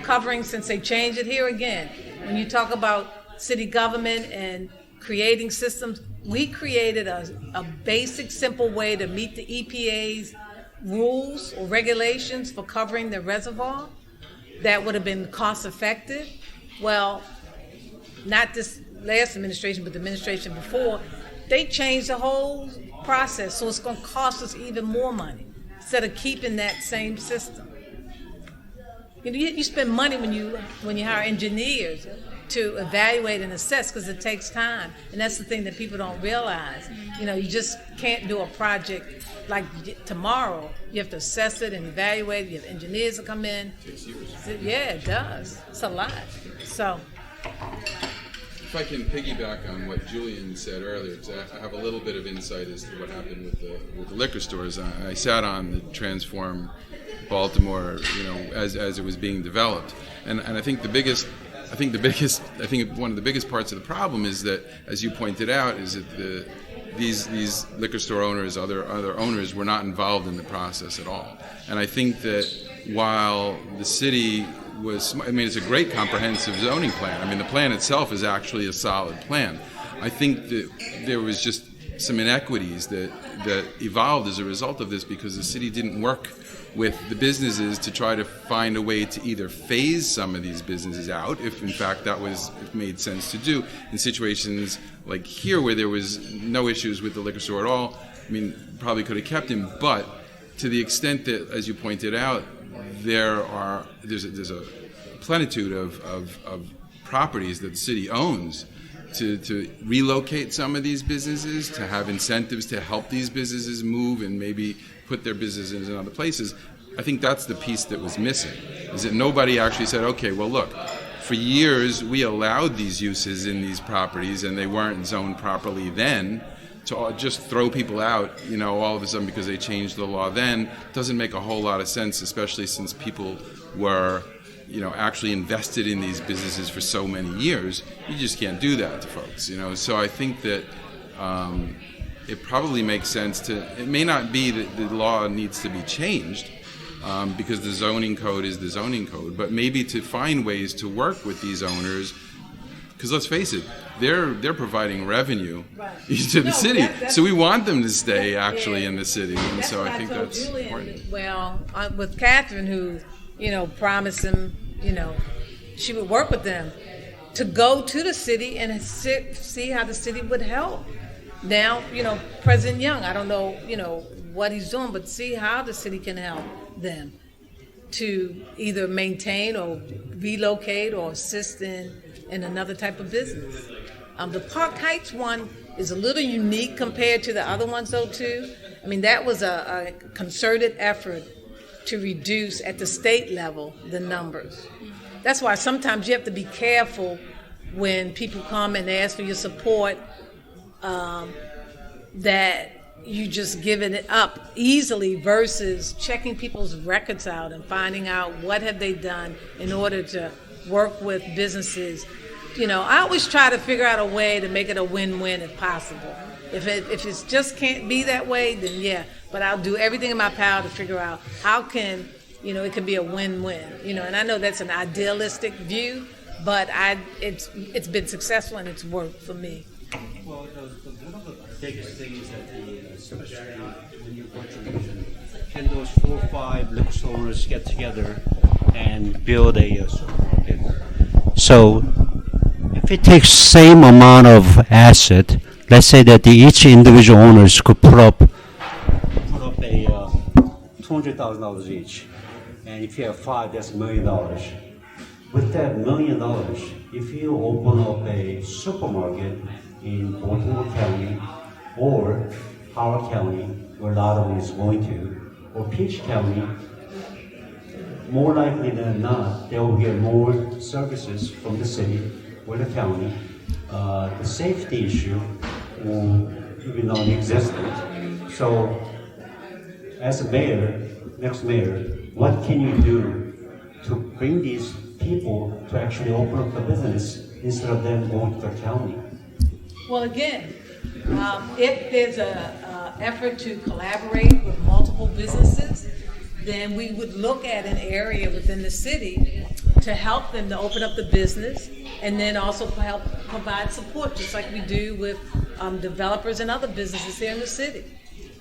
covering since they changed it here again? When you talk about city government and creating systems, we created a basic, simple way to meet the EPA's rules or regulations for covering the reservoir that would have been cost effective. Well, not this last administration, but the administration before, they changed the whole process, so it's going to cost us even more money instead of keeping that same system. You know, you spend money when you hire engineers to evaluate and assess, because it takes time, and that's the thing that people don't realize. You know, you just can't do a project like tomorrow. You have to assess it and evaluate it. You have engineers to come in. 6 years. Yeah, it does. It's a lot. So. If I can piggyback on what Julian said earlier, 'cause I have a little bit of insight as to what happened with the liquor stores. I sat on the Transform Baltimore, you know, as it was being developed, and I think one of the biggest parts of the problem is that, as you pointed out, is that these liquor store owners, other owners, were not involved in the process at all. And I think that while the city it's a great comprehensive zoning plan. I mean, the plan itself is actually a solid plan. I think that there was just some inequities that evolved as a result of this, because the city didn't work with the businesses to try to find a way to either phase some of these businesses out, if in fact that made sense to do, in situations like here where there was no issues with the liquor store at all. I mean, probably could have kept him, but to the extent that, as you pointed out, there's a plenitude of properties that the city owns to relocate some of these businesses, to have incentives to help these businesses move and maybe put their businesses in other places. I think that's the piece that was missing, is that nobody actually said, okay, well, look, for years we allowed these uses in these properties and they weren't zoned properly then. To just throw people out, you know, all of a sudden because they changed the law then, doesn't make a whole lot of sense, especially since people were, you know, actually invested in these businesses for so many years. You just can't do that to folks, you know. So I think that it probably makes sense it may not be that the law needs to be changed, because the zoning code is the zoning code, but maybe to find ways to work with these owners, because let's face it, they're providing revenue to the city, so we want them to stay actually in the city, and so I think that's important. Well, with Catherine, who, you know, promised them, you know, she would work with them to go to the city and see how the city would help. Now, you know, President Young, I don't know, you know, what he's doing, but see how the city can help them to either maintain or relocate or assist in another type of business. The Park Heights one is a little unique compared to the other ones, though, too. I mean, that was a concerted effort to reduce at the state level the numbers. That's why sometimes you have to be careful when people come and ask for your support, that you just giving it up easily versus checking people's records out and finding out what have they done in order to work with businesses. You know, I always try to figure out a way to make it a win-win if possible. If it just can't be that way, then yeah. But I'll do everything in my power to figure out how can, you know, it can be a win-win. You know, and I know that's an idealistic view, but it's been successful and it's worked for me. Well, one of the biggest things that especially when you go to region, can those 4 or 5 liquor stores get together and build a supermarket? So if it takes same amount of asset, let's say that each individual owners could put up a $200,000 each, and if you have 5, that's $1 million. With that $1 million, if you open up a supermarket in Baltimore County or Howard County, where a lot of it is going to, or Peach County, more likely than not, they will get more services from the city or the county. The safety issue will be non-existent. So, as a mayor, next mayor, what can you do to bring these people to actually open up the business instead of them going to the county? Well, again, if there's a effort to collaborate with multiple businesses, then we would look at an area within the city to help them to open up the business, and then also help provide support, just like we do with developers and other businesses here in the city.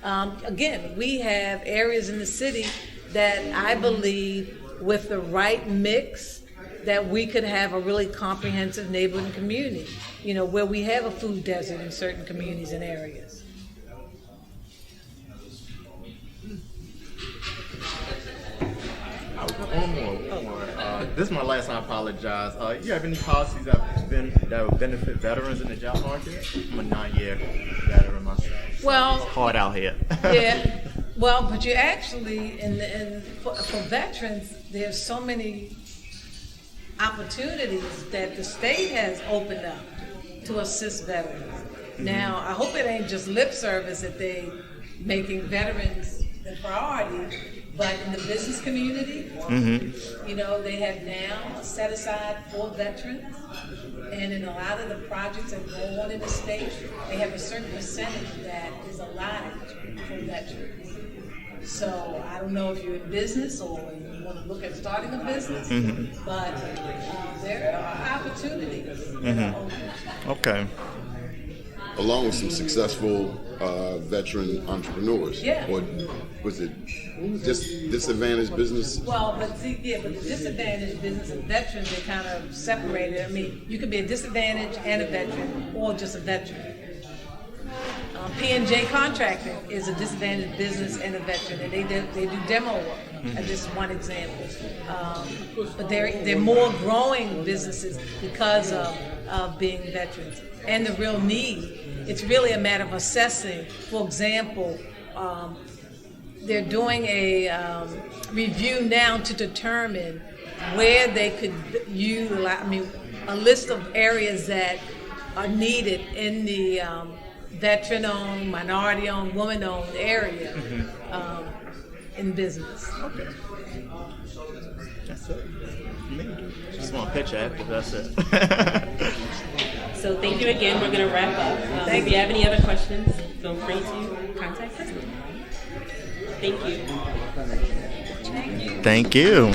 Again, we have areas in the city that I believe, with the right mix, that we could have a really comprehensive neighborhood and community, where we have a food desert in certain communities and areas. One more. This is my last time. I apologize. You have any policies that will benefit veterans in the job market? I'm a 9-year veteran myself. Well, it's hard out here. Yeah. Well, but you actually, for veterans, there's so many opportunities that the state has opened up to assist veterans. Mm-hmm. Now, I hope it ain't just lip service that they making veterans the priority, but in the business community, they have now set aside for veterans, and in a lot of the projects that go on in the state, they have a certain percentage that is allotted for veterans. So I don't know if you're in business or you want to look at starting a business, but there are opportunities. Okay. Along with some successful veteran entrepreneurs. Yeah. Or was it just disadvantaged business? Well, but the disadvantaged business and veterans, they kind of separated. I mean, you could be a disadvantaged and a veteran, or just a veteran. P&J Contracting is a disadvantaged business and a veteran, and they do demo work. That's just one example. But they're more growing businesses because of being veterans and the real need. It's really a matter of assessing. For example, they're doing a review now to determine where they could utilize. A list of areas that are needed in the veteran-owned, minority-owned, woman-owned area in business. Okay. That's it. Just want a picture after. That's it. So thank you again. We're going to wrap up. If you have any other questions, feel free to contact us. Thank you. Thank you.